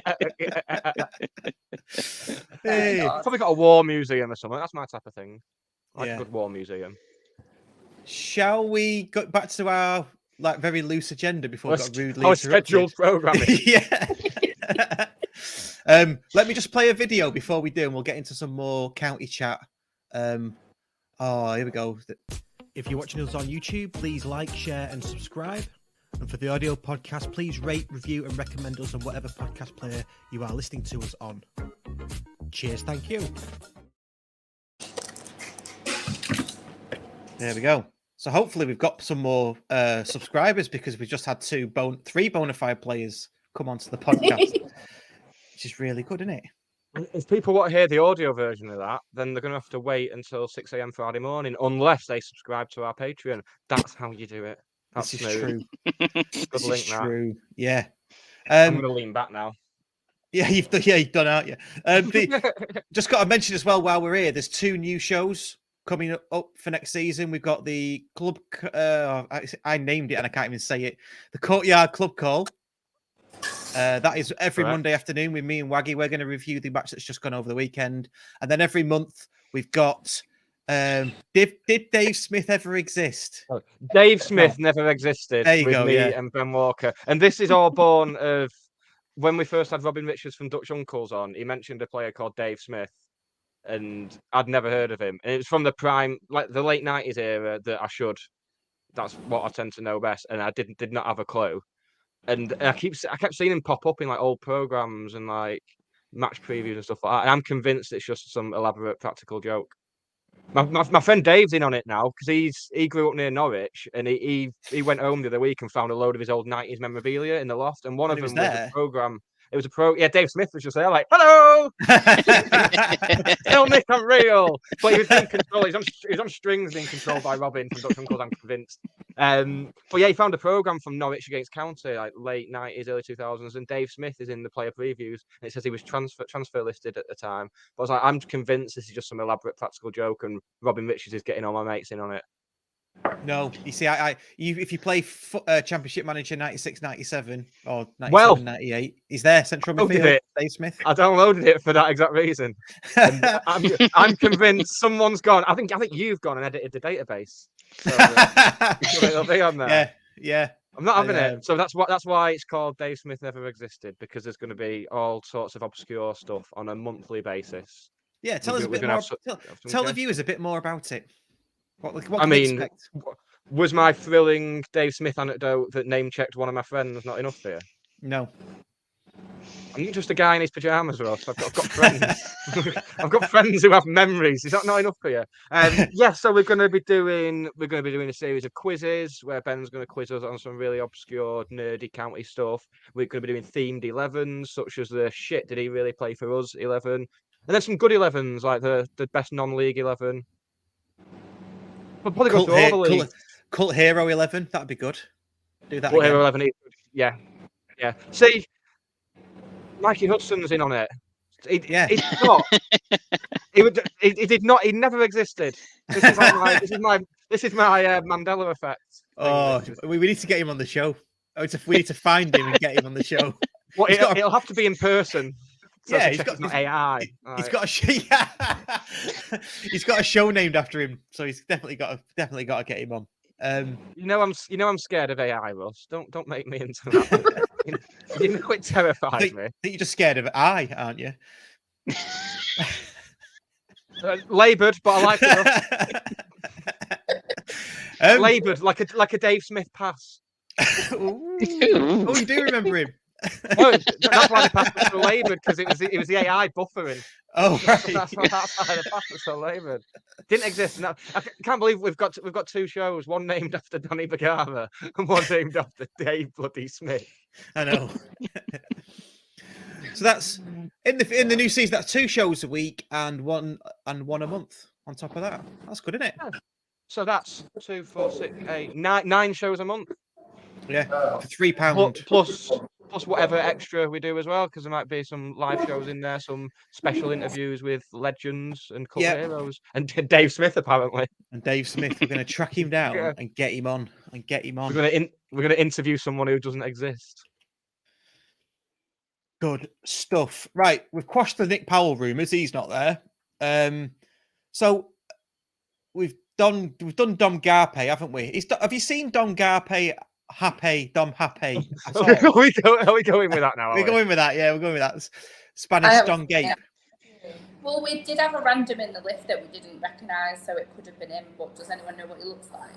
Hey. Probably got a war museum or something. That's my type of thing. A good war museum. Shall we go back to our very loose agenda before we got rudely interrupted? Our scheduled programming. Yeah. Let me just play a video before we do, and we'll get into some more county chat. Here we go. If you're watching us on YouTube, please like, share, and subscribe. And for the audio podcast, please rate, review, and recommend us on whatever podcast player you are listening to us on. Cheers, thank you. There we go. So hopefully we've got some more subscribers, because we've just had three bona fide players come onto the podcast. Which is really good, isn't it? If people want to hear the audio version of that, then they're going to have to wait until 6 a.m. Friday morning, unless they subscribe to our Patreon. That's how you do it. That's this is true. Good link, true. Yeah. I'm going to lean back now. Yeah, you've done, aren't you? Just got to mention as well while we're here, there's 2 new shows coming up for next season. We've got the club. I named it and I can't even say it. The Courtyard Club Call. That is every Monday afternoon with me and Waggy. We're going to review the match that's just gone over the weekend, and then every month we've got. Did Dave Smith ever exist? Dave Smith never existed There you with go, me yeah. and Ben Walker, and this is all born of when we first had Robin Richards from Dutch Uncles on. He mentioned a player called Dave Smith, and I'd never heard of him. And it was from the prime, like the late 90s era that I should. That's what I tend to know best, and I did not have a clue. And I kept seeing him pop up in like old programs and like match previews and stuff like that. And I'm convinced it's just some elaborate practical joke. My friend Dave's in on it now because he grew up near Norwich and he went home the other week and found a load of his old 90s memorabilia in the loft, and one of them was a program. It was yeah, Dave Smith was just there like, hello, tell Nick I'm real. But he was being controlled. He was on strings being controlled by Robin from Dutch Uncles, I'm convinced. But yeah, he found a program from Norwich against County, like late 90s, early 2000s, and Dave Smith is in the player previews, and it says he was transfer listed at the time. But I was like, I'm convinced this is just some elaborate practical joke, and Robin Richards is getting all my mates in on it. No, you see, if you play Championship Manager 96, 97 or 97, 98, he's there, central midfield, Dave Smith. I downloaded it for that exact reason. And I'm convinced someone's gone. I think you've gone and edited the database. So it'll be on there. Yeah. I'm not having it. So that's why it's called Dave Smith Never Existed, because there's going to be all sorts of obscure stuff on a monthly basis. Yeah, tell us a bit more. Tell the viewers a bit more about it. What I mean, expect? Was my thrilling Dave Smith anecdote that name-checked one of my friends not enough for you? No. I'm not just a guy in his pajamas, Ross. I've got friends. I've got friends who have memories. Is that not enough for you? Yeah. So we're going to be doing a series of quizzes where Ben's going to quiz us on some really obscure, nerdy county stuff. We're going to be doing themed 11s, such as the shit did he really play for us 11, and then some good 11s like the best non-league 11. But probably go through all the leagues. Cult Hero 11, that'd be good. Do that. Cult Hero 11, yeah. See, Mikey Hudson's in on it. He's not. He did not. He never existed. This is my Mandela effect. Oh, we need to get him on the show. We need to find him and get him on the show. Well, it'll have to be in person. So yeah, he's got AI. He's got a show named after him, so he's definitely got to get him on. I'm scared of AI, Russ. Don't make me into that. It terrifies me. I think you're just scared of AI, aren't you? Laboured, but I like it. Laboured like a Dave Smith pass. Oh, you do remember him. No, that's why the pass was so laboured, because it was the AI buffering. Oh, right. That's why the pass was so laboured. Didn't exist. No, I can't believe we've got 2 shows, one named after Donny Bagara and one named after Dave Bloody Smith. I know. So that's in the new season. That's 2 shows a week and one a month on top of that. That's good, isn't it? Yeah. So that's 2, 4, 6, 8, 9 shows a month. Yeah, for £3 plus whatever extra we do as well, because there might be some live shows in there, some special interviews with legends and cult heroes, and Dave Smith apparently. And Dave Smith, we're going to track him down and get him on. We're going to interview someone who doesn't exist. Good stuff. Right, we've quashed the Nick Powell rumours. He's not there. So we've done Dom Garpe, haven't we? Have you seen Dom Garpe? Dom Happy. Are we going with that now? We're going with that, yeah. We're going with that. Spanish Don Gape. Yeah. Well, we did have a random in the lift that we didn't recognise, so it could have been him. But does anyone know what he looks like?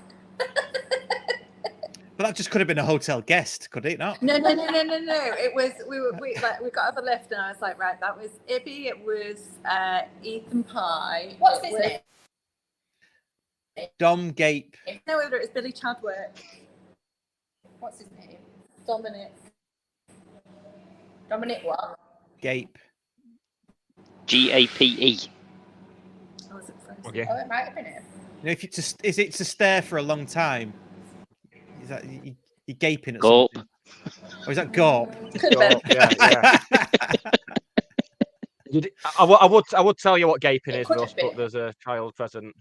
But that just could have been a hotel guest, could it not? No. It was we got off a lift, and I was like, right, that was Ibby. It was Ethan Pye. What's his name? Dom Gape. No, whether it was Billy Chadwick. What's his name? Dominic what? Gape. GAPE. Oh, was it French? Okay. Oh, it might have been him. You know, is it to stare for a long time? Is that you gaping at Gulp. something? Or is that gulp? Could have been. Yeah. I would tell you what gaping It is, could Russ, have been. but there's a child present.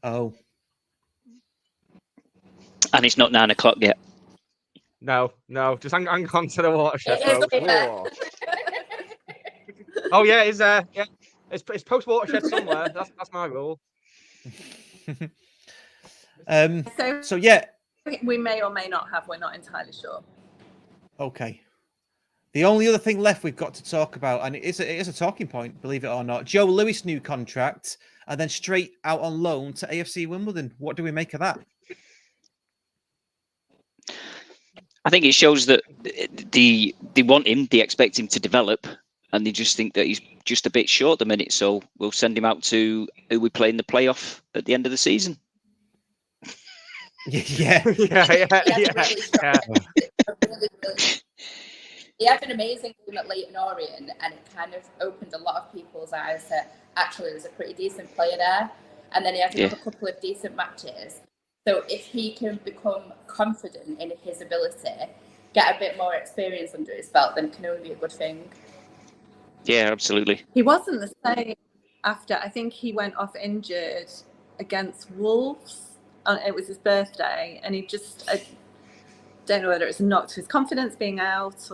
Oh, And it's not 9 o'clock yet. No, just hang on to the watershed, It is folks. there. Whoa. Oh yeah, it's there. Yeah, it's post watershed somewhere. That's my rule. So yeah, we may or may not have. We're not entirely sure. okay. The only other thing left we've got to talk about, and it is a talking point, believe it or not. Joe Lewis new contract, and then straight out on loan to AFC Wimbledon. What do we make of that? I think it shows that they want him, they expect him to develop, and they just think that he's just a bit short at the minute. So we'll send him out to who we play in the playoff at the end of the season. Yeah. He had an amazing game at Leyton Orient, and it kind of opened a lot of people's eyes that actually there's a pretty decent player there. And then he had another couple of decent matches. So if he can become confident in his ability, get a bit more experience under his belt, then it can only be a good thing. Yeah, absolutely. He wasn't the same after. I think he went off injured against Wolves. It was his birthday, and he just, I don't know whether it's a knock to his confidence being out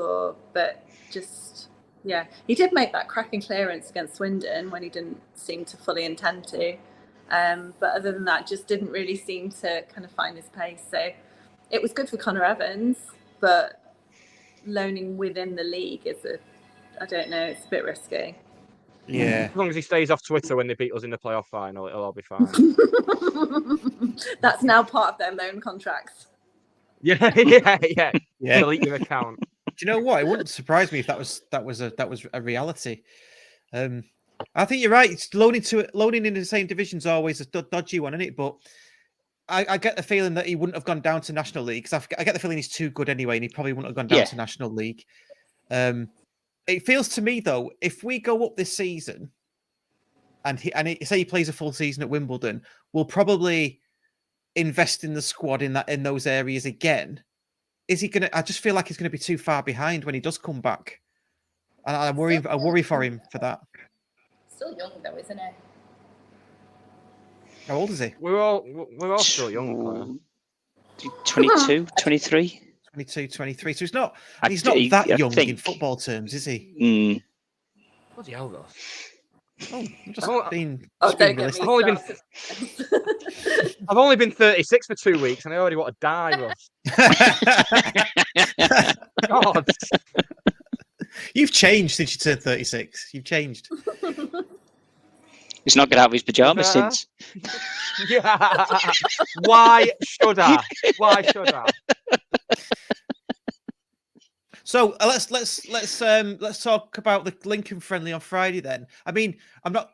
but just, yeah. He did make that cracking clearance against Swindon when he didn't seem to fully intend to. But other than that, just didn't really seem to kind of find his pace. So it was good for Connor Evans, but loaning within the league I don't know, it's a bit risky. Yeah. As long as he stays off Twitter when they beat us in the playoff final, it'll all be fine. That's now part of their loan contracts. Yeah. Delete your account. Do you know what? It wouldn't surprise me if that was a reality. I think you're right. It's loaning in the same division is always a dodgy one, isn't it? But I get the feeling that he wouldn't have gone down to National League, because I get the feeling he's too good anyway, and he probably wouldn't have gone down to National League. It feels to me though, if we go up this season, and say he plays a full season at Wimbledon, we'll probably invest in the squad in those areas again. Is he gonna? I just feel like he's gonna be too far behind when he does come back, and I worry for him for that. Still young though, isn't he? How old is he? We're all still young. 22, 23. 22, 23. So he's not that young in football terms, is he? Bloody hell, though. Oh, I'm just being realistic. I've only been 36 for 2 weeks, and I already want to die, Russ. God. You've changed since you turned 36. You've changed. He's not got out of his pajamas since. Yeah. Why should I? So let's talk about the Lincoln friendly on Friday then. I mean, I'm not.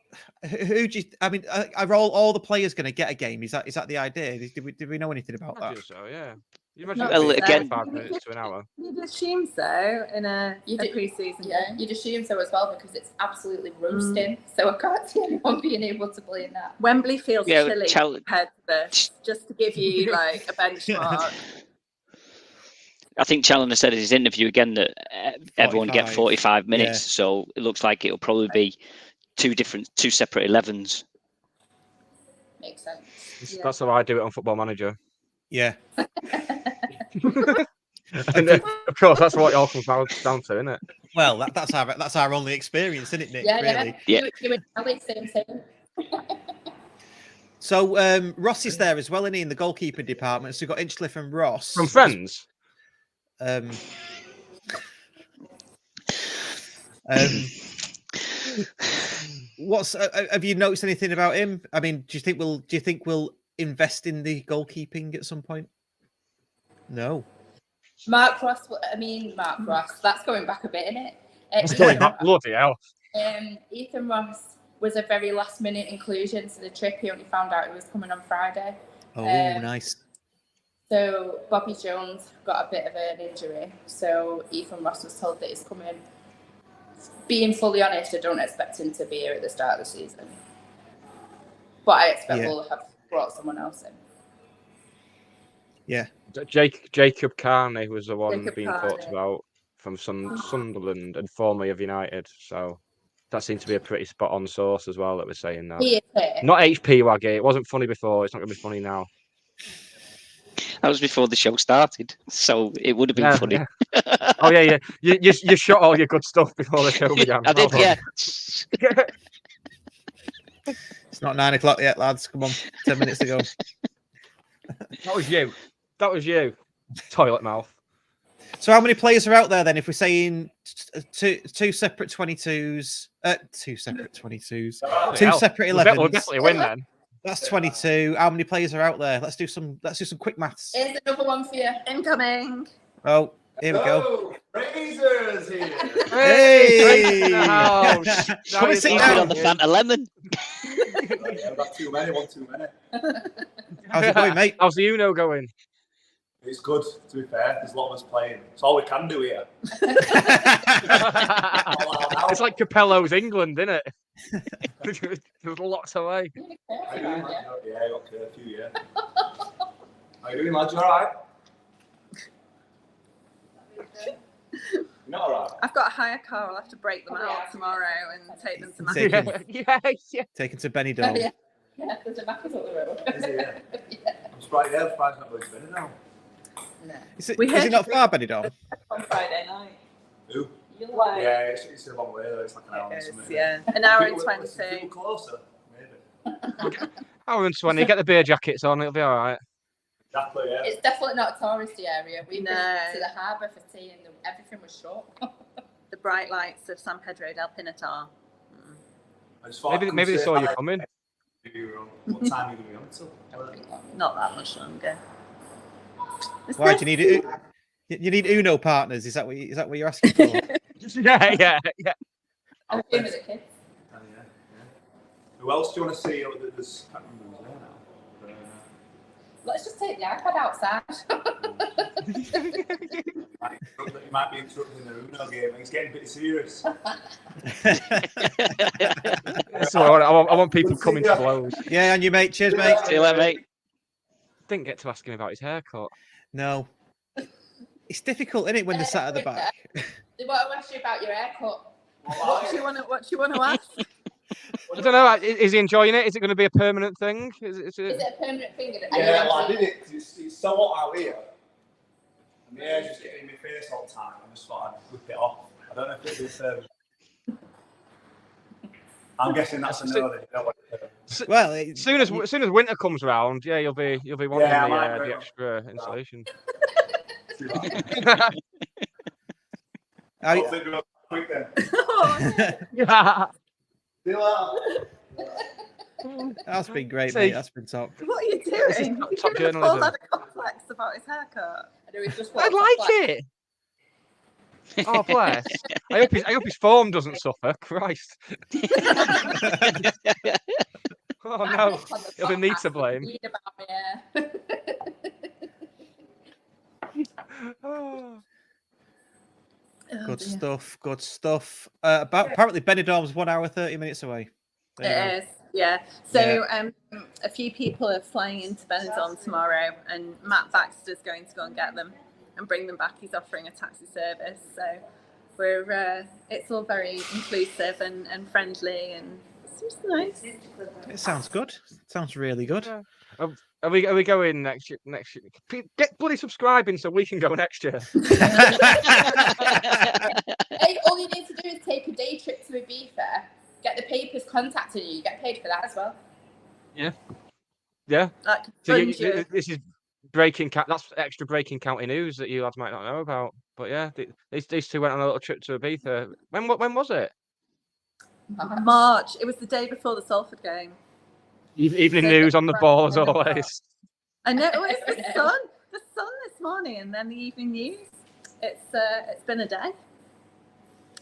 Who do you? I mean, are all the players going to get a game? Is that the idea? Did we know anything about that? So yeah. You imagine again, 5 minutes to an hour. You'd assume so in a pre-season. Yeah, you'd assume so as well, because it's absolutely roasting. So I can't see anyone being able to blame that. Wembley feels chilly compared to this, just to give you like a benchmark. I think Challoner said in his interview again that everyone get 45 minutes. Yeah. So it looks like it'll probably be two separate 11s. Makes sense. That's how I do it on Football Manager. Yeah. And of course, that's what it all comes down to, isn't it? Well, that's our only experience, isn't it, Nick? Yeah, really? Yeah. You and Alex, same. So Ross is there as well, isn't he, in the goalkeeping department? So we've got Inchcliffe and Ross from Friends. Have you noticed anything about him? I mean, do you think we'll invest in the goalkeeping at some point? No. Mark Ross. That's going back a bit, isn't it? It's going back, bloody hell. Ethan Ross was a very last-minute inclusion to the trip. He only found out it was coming on Friday. Oh, nice. So Bobby Jones got a bit of an injury. So Ethan Ross was told that he's coming. Being fully honest, I don't expect him to be here at the start of the season. But I expect we'll have brought someone else in. Yeah. Jacob Carney was the one being talked about from Sunderland and formerly of United. So that seemed to be a pretty spot on source as well that was saying that. He is here. Not HP Waggy. It wasn't funny before. It's not going to be funny now. That was before the show started, so it would have been funny. Yeah. Oh yeah. You shot all your good stuff before the show began. I did, yeah. It's not 9 o'clock yet, lads. Come on, 10 minutes to go. That was you. Toilet mouth. So how many players are out there then? If we're saying two separate 22s, two separate 11s. We'll definitely win then. That's 22. How many players are out there? Let's do some quick maths. Here's another one for you. Incoming. Oh, here we go. Razors here. Hey! Come and sit down. On the Fanta Lemon. I've got too many. One too many. How's it going, mate? How's the Uno going? It's good, to be fair. There's a lot of us playing. It's all we can do here. It's like Capello's England, isn't it? There's lots away. How you doing, lads? Yeah, I got curfew, yeah. How you doing, lads? You all right? You're not all right? I've got a hire car. I'll have to break them out tomorrow and take them to Take Mac. Yeah. Taken to Benidorm. Yeah, there's a Macca's up the road. Is it, yeah? I'm surprised it's not going to be now. No. Is it not far, Benidorm? On Friday night. Who? Why? Yeah, it's a long way though. It's like an hour and something. Yeah, an hour and It's 20. closer, maybe. Hour and 20. Get the beer jackets on. It'll be all right. Exactly, yeah. It's definitely not a touristy area. We've No. been to the harbour for tea and everything was shut. The bright lights of San Pedro del Pinatar. I just thought Maybe they saw you coming. What time are you going to be on till? Not that much longer. Why do you need it? You need Uno partners. Is that what you're asking for? Yeah. I'm doing with the kids. Oh, yeah. Who else do you want to see? There's, I can't remember who's there now. Let's just take the iPad outside. You might be interrupting the Uno game. It's getting a bit serious. So I want people coming to blows. Yeah, and you, mate. Cheers, mate. See you later, mate. Didn't get to ask him about his haircut. No. It's difficult, isn't it, when they're sat at the back? They want to ask you about your haircut. What do you want to ask? I don't know. Is he enjoying it? Is it going to be a permanent thing? Is it a permanent thing? Yeah, well, I did it because it's so hot out here. And the air's just getting in my face all the time. I just thought I'd whip it off. I don't know if it'll be permanent. I'm guessing that's a no. Well, as soon as winter comes round, yeah, you'll be wanting the extra insulation. I'll figure it out quick then. Yeah. That's been great, mate. That's been top. What are you doing? Top You're journalism. all had a complex about his haircut. I like it. Oh, bless. I hope his form doesn't suffer. Christ. Oh no, it'll be me to blame. Oh. Good stuff. Apparently Benidorm's 1 hour 30 minutes away. It is, yeah. So a few people are flying into Benidorm tomorrow, and Matt Baxter's going to go and get them and bring them back. He's offering a taxi service, so we're it's all very inclusive and friendly, and it's just nice. It sounds good. Sounds really good. Yeah. Are we going next year? Get bloody subscribing so we can go next year. Hey, all you need to do is take a day trip to Ibiza, get the papers contacting you. You get paid for that as well. Yeah. So this is breaking. That's extra breaking county news that you lads might not know about. But yeah, these two went on a little trip to Ibiza. When was it? March. It was the day before the Salford game. Evening news on the ball as always. I know it was the sun this morning, and then the evening news. It's been a day,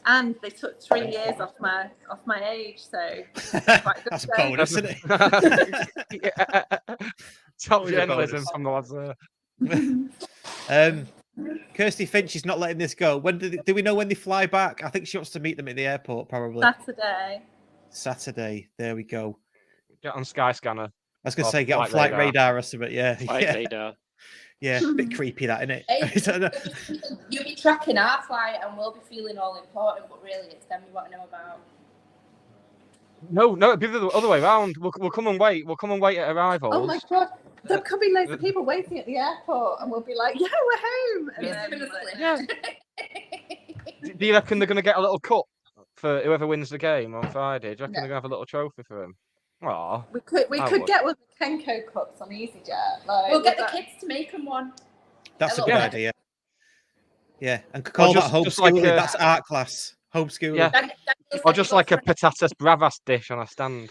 and they took 3 years off my age, so quite good. That's a bonus, isn't it? Top journalism from the lads there. Kirsty Finch is not letting this go. When do we know when they fly back? I think she wants to meet them at the airport, probably. Saturday. There we go. Get on Skyscanner. I was going to say get on Flight Radar or something. Yeah. Radar. Yeah, a bit creepy that, isn't it? Hey, you'll be tracking our flight and we'll be feeling all important, but really it's them we want to know about. No, it'd be the other way around. We'll come and wait. We'll come and wait at arrivals. Oh my god, there could be loads of people waiting at the airport, and we'll be like, "Yeah, we're home." And then, Yeah. Do you reckon they're going to get a little cup for whoever wins the game on Friday? Do you reckon they're going to have a little trophy for him? Aw. we could get one of the Kenko cups on EasyJet. Like, We'll get the kids to make them one. That's a I good love idea. Yeah, and call that just like homeschooling. a- That's art class. Homeschooling. Yeah. Or just like a patatas bravas dish on a stand.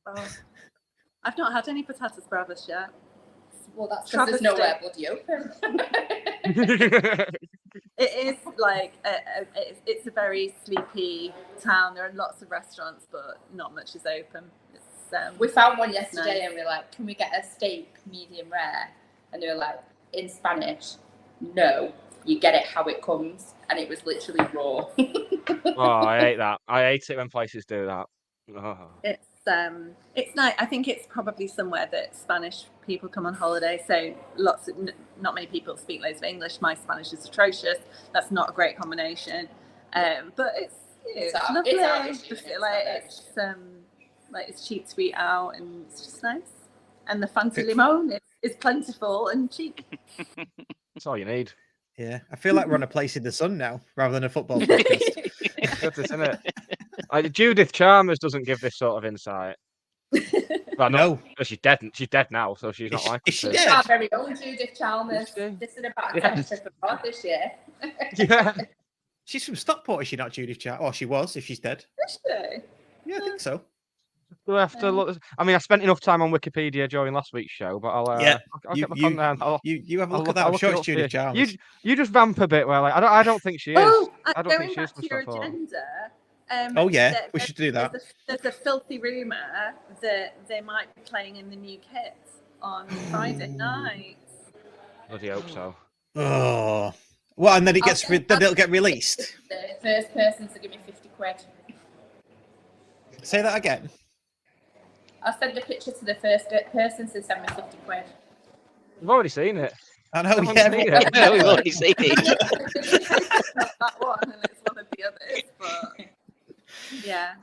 Oh, I've not had any patatas bravas yet. Well, that's because there's nowhere bloody open. It is like it's a very sleepy town. There are lots of restaurants, but not much is open. It's, We found one yesterday, nice. and we were like, "Can we get a steak medium rare?" And they were like, in Spanish, "No, you get it how it comes," and it was literally raw. Oh, I hate that. I hate it when places do that. Oh. It's nice. I think it's probably somewhere that Spanish people come on holiday. So not many people speak loads of English. My Spanish is atrocious. That's not a great combination. But it's lovely. It's cheap to eat out, and it's just nice. And the Fanta Limon is plentiful and cheap. That's all you need. Yeah, I feel like we're on a place in the sun now rather than a football podcast. That's it, isn't it? Judith Chalmers doesn't give this sort of insight. Well, no, she's dead. She's dead now, so she's not like. Is she to. dead? Our very own Judith Chalmers. This is about a 10 trip abroad this year. Yeah. She's from Stockport, is she not, Judith Chalmers? Oh, she was, if she's dead. Is she? Yeah, I think so. We'll have to look. I mean, I spent enough time on Wikipedia during last week's show, but I'll Yeah, I'll get my content down. You have a I'll look at that. I'll I'm look sure it it's up Judith for you. Chalmers. You just vamp a bit where like I don't think she is. Oh, I don't going think she is back from to your Stockport. agenda. Oh, yeah, we should do that. There's a filthy rumour that they might be playing in the new kit on Friday night. Bloody hope so. Oh, well, and then it gets then it'll get released. The first person to give me 50 quid. Say that again. I'll send a picture to the first person to send me 50 quid. We've already seen it. I know, Someone's yeah. seen it. No, we've already seen it. It's not that one, and it's one of the others, but yeah.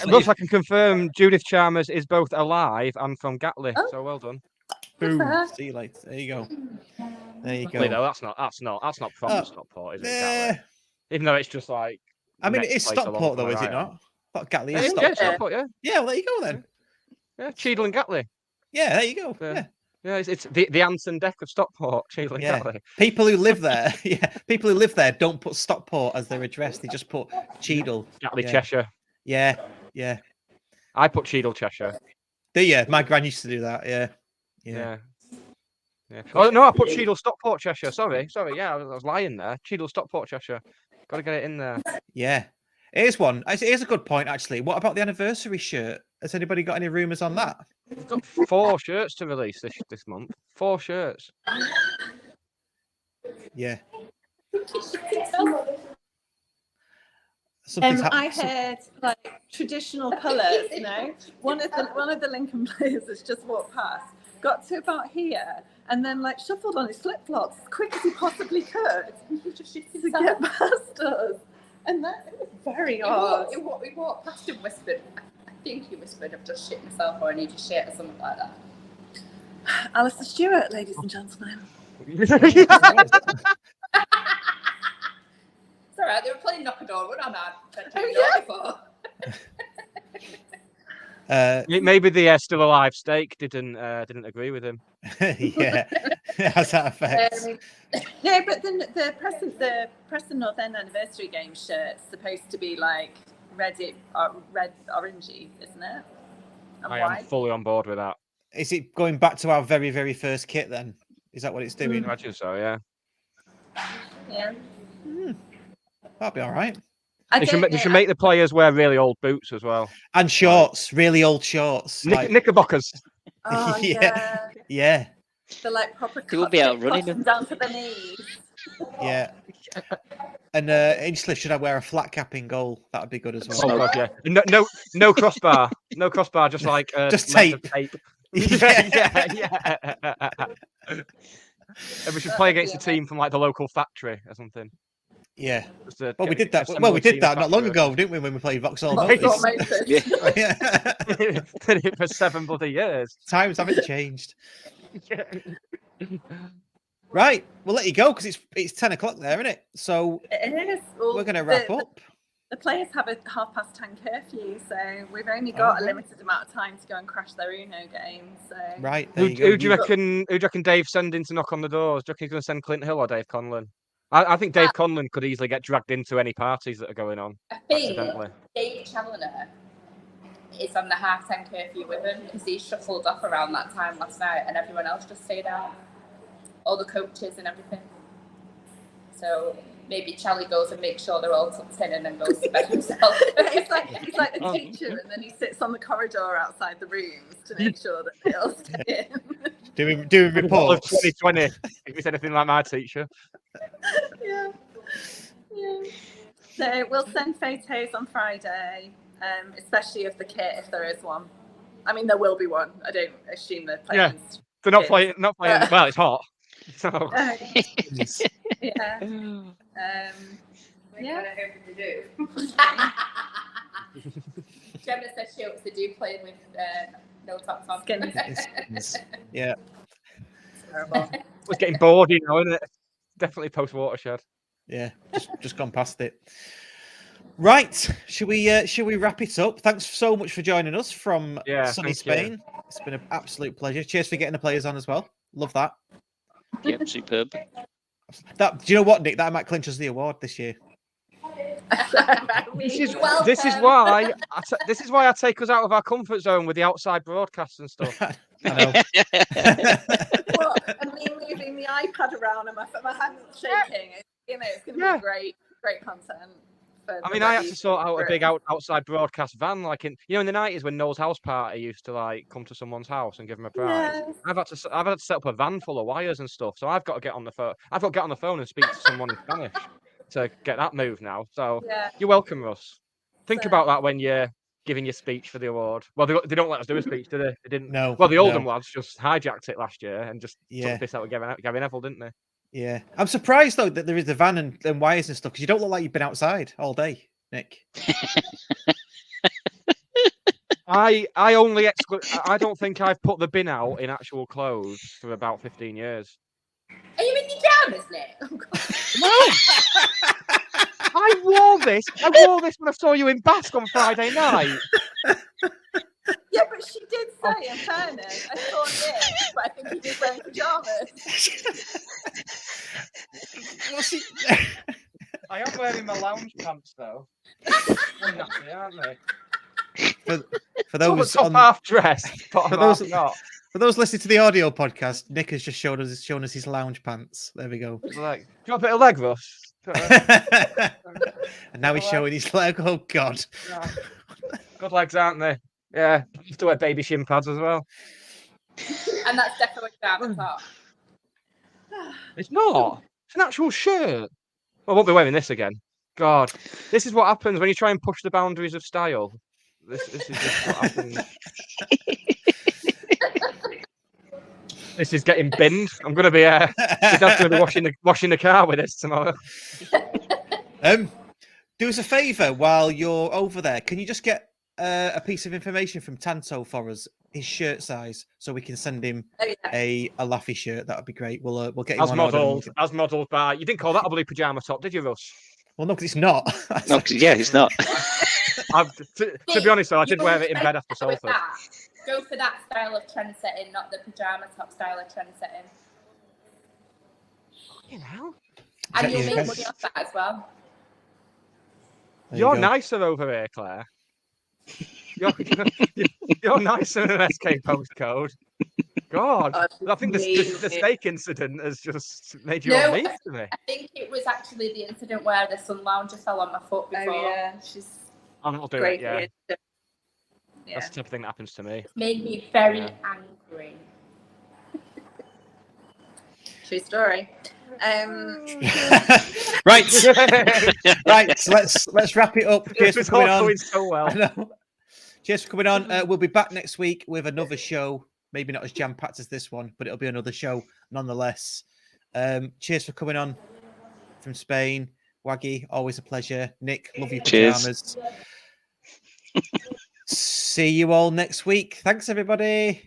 Russ, I can confirm Judith Chalmers is both alive and from Gatley, so well done. Boom. for her. See you later. There you go. There you Gatley, go. though, that's not from Stockport, is it? Yeah. Gatley? Even though it's just like. I mean, it next is place along Stockport, from though, is where it I am. not? But Gatley Yeah, is yeah, Stockport. Stockport, yeah. Yeah, well, there you go then. Yeah, Cheadle and Gatley. Yeah, there you go. Yeah. Yeah. Yeah, it's the Anson deck of Stockport, Cheadle and Yeah. Gatley. People who live there, people who live there don't put Stockport as their address. They just put Cheadle. Gatley, Yeah. Cheshire. Yeah. I put Cheadle, Cheshire. Yeah, my gran used to do that. Yeah. Yeah. Oh no, I put Cheadle, Stockport, Cheshire. Sorry. Yeah, I was lying there. Cheadle, Stockport, Cheshire. Got to get it in there. Yeah. Here's one. Here's a good point, actually. What about the anniversary shirt? Has anybody got any rumours on that? We've got 4 shirts to release this month. 4 shirts. Yeah. Something's I happened. heard like traditional colours. One of the Lincoln players that's just walked past got to about here and then like shuffled on his flip flops as quick as he possibly could to get past us, and that was very odd. We walked past and whispered. I think he whispered, "I've just shit myself," or "I need to shit," or something like that. Alistair Stewart, ladies and gentlemen. It's all right. They were playing Knock a Door Run on our before. Maybe the Still Alive Steak didn't agree with him. Yeah. How's that affect? No, but then the Preston North End anniversary game shirt's supposed to be like red orangey, isn't it? And I white. am fully on board with that. Is it going back to our very, very first kit then? Is that what it's I doing? imagine so, yeah. Yeah. That'll be all right. They should make the players wear really old boots as well. And shorts, really old shorts. Knickerbockers. Oh, Yeah. Yeah. The like proper. They will be out running them down to the knees. Yeah. And Inchliff, should I wear a flat cap in goal? That would be good as well. Oh god, yeah. No crossbar. No crossbar, just like Just cement tape. of yeah. And we should play against a team from like the local factory or something. Yeah. To Well, we get- did that. assemble Well, we a team did that not long after ago, didn't we? When we played Vauxhall Vauxhall Motors. Motors. Yeah. it. Did it for 7 bloody years. Times haven't changed. Right, we'll let you go because it's 10 o'clock there, isn't it? So It is. Well, we're going to wrap up. The players have a 10:30 curfew, so we've only got a limited amount of time to go and crash their Uno game. So Right, there Who, you go. who do you reckon? Who do you reckon Dave's sending to knock on the doors? Do you reckon he's going to send Clint Hill or Dave Conlon? I think Dave Conlon could easily get dragged into any parties that are going on. I think Accidentally. Dave Challoner is on the 10:30 curfew with him because he shuffled off around that time last night and everyone else just stayed out. All the coaches and everything. So maybe Charlie goes and makes sure they're all tucked in and then goes to bed himself. he's like the teacher, and then he sits on the corridor outside the rooms to make sure that they all stay in. Doing reports. 2020. If it's anything like my teacher. Yeah. So we'll send photos on Friday, especially of the kit if there is one. I mean, there will be one. I don't assume they're playing. Yeah. They're not playing. Well, it's hot. So. Yeah. Yeah. They do. Gemma says she hopes they do play with no tops on. Yeah. Terrible. It's getting bored, you know, isn't it? Definitely post watershed. Yeah, just gone past it. Right, should we wrap it up? Thanks so much for joining us from sunny Spain. It's been an absolute pleasure. Cheers for getting the players on as well. Love that. Yep, superb. Do you know what, Nick? That might clinch us the award this year. This is why I take us out of our comfort zone with the outside broadcasts and stuff. I know. And me moving the iPad around and my hands shaking. It's going to be great content. I mean, I had to sort out a big outside broadcast van, like in the 90s when Noel's house party used to like come to someone's house and give them a prize. Yes. I've had to set up a van full of wires and stuff, so I've got to get on the phone. I've got to get on the phone and speak to someone in Spanish to get that move now. So you're welcome, Russ. Think about that when you're giving your speech for the award. Well, they don't let us do a speech, do they? They didn't. No. Well, the Oldham lads just hijacked it last year and just took this out of Gavin Neville, didn't they? Yeah, I'm surprised though that there is the van and wires and stuff because you don't look like you've been outside all day, Nick. I don't think I've put the bin out in actual clothes for about 15 years. Are you in your pajamas, Nick? Oh, No. I wore this when I saw you in Basque on Friday night. Yeah, but she did say, in fairness, I saw Nick, but I think he was wearing pajamas. I am wearing my lounge pants though. They're nasty, aren't they? For those on half dressed, for those listening to the audio podcast, Nick has just shown us his lounge pants. There we go. Like, do you want a bit of leg, Russ? And now he's showing his leg. Oh God. Yeah. Good legs, aren't they? Yeah. You have to wear baby shin pads as well. And that's definitely down the top. It's not. It's an actual shirt. I won't be wearing this again. God, this is what happens when you try and push the boundaries of style. This is just what happens. This is getting binned. I'm going to be my dad's going to be washing the car with this tomorrow. Do us a favour while you're over there. Can you just get a piece of information from Tanto for us, his shirt size, so we can send him a Laffy shirt? That would be great. We'll get him as modelled by. You didn't call that a blue pajama top, did you, Russ? Well, no, because it's not. No, it's not. To be honest, though, I did wear it in bed after Salford. Go for that style of trend setting, not the pajama top style of trend setting. You know. And you'll make money off that as well. You're nicer over here, Claire. You're nicer than an SK postcode. God, I think the steak incident has just made you all mean to me. I think it was actually the incident where the sun lounger fell on my foot before. Oh yeah, she's. I'll do it. Yeah. That's the type of thing that happens to me. It made me very angry. True story. Right. So let's wrap it up. Cheers for coming on. Going so well. I know. Cheers for coming on. We'll be back next week with another show. Maybe not as jam-packed as this one, but it'll be another show nonetheless. Cheers for coming on from Spain. Waggy, always a pleasure. Nick, love your Cheers. pajamas. See you all next week. Thanks, everybody.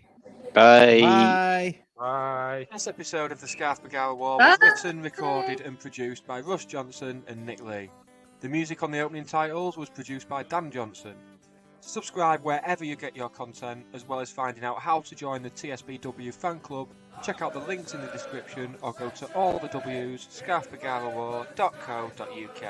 Bye. Bye. Bye. This episode of the Scarf Bagara War was written, recorded, and produced by Russ Johnson and Nick Lee. The music on the opening titles was produced by Dan Johnson. Subscribe wherever you get your content, as well as finding out how to join the TSBW fan club. Check out the links in the description or go to allthews scarfbagarawar.co.uk.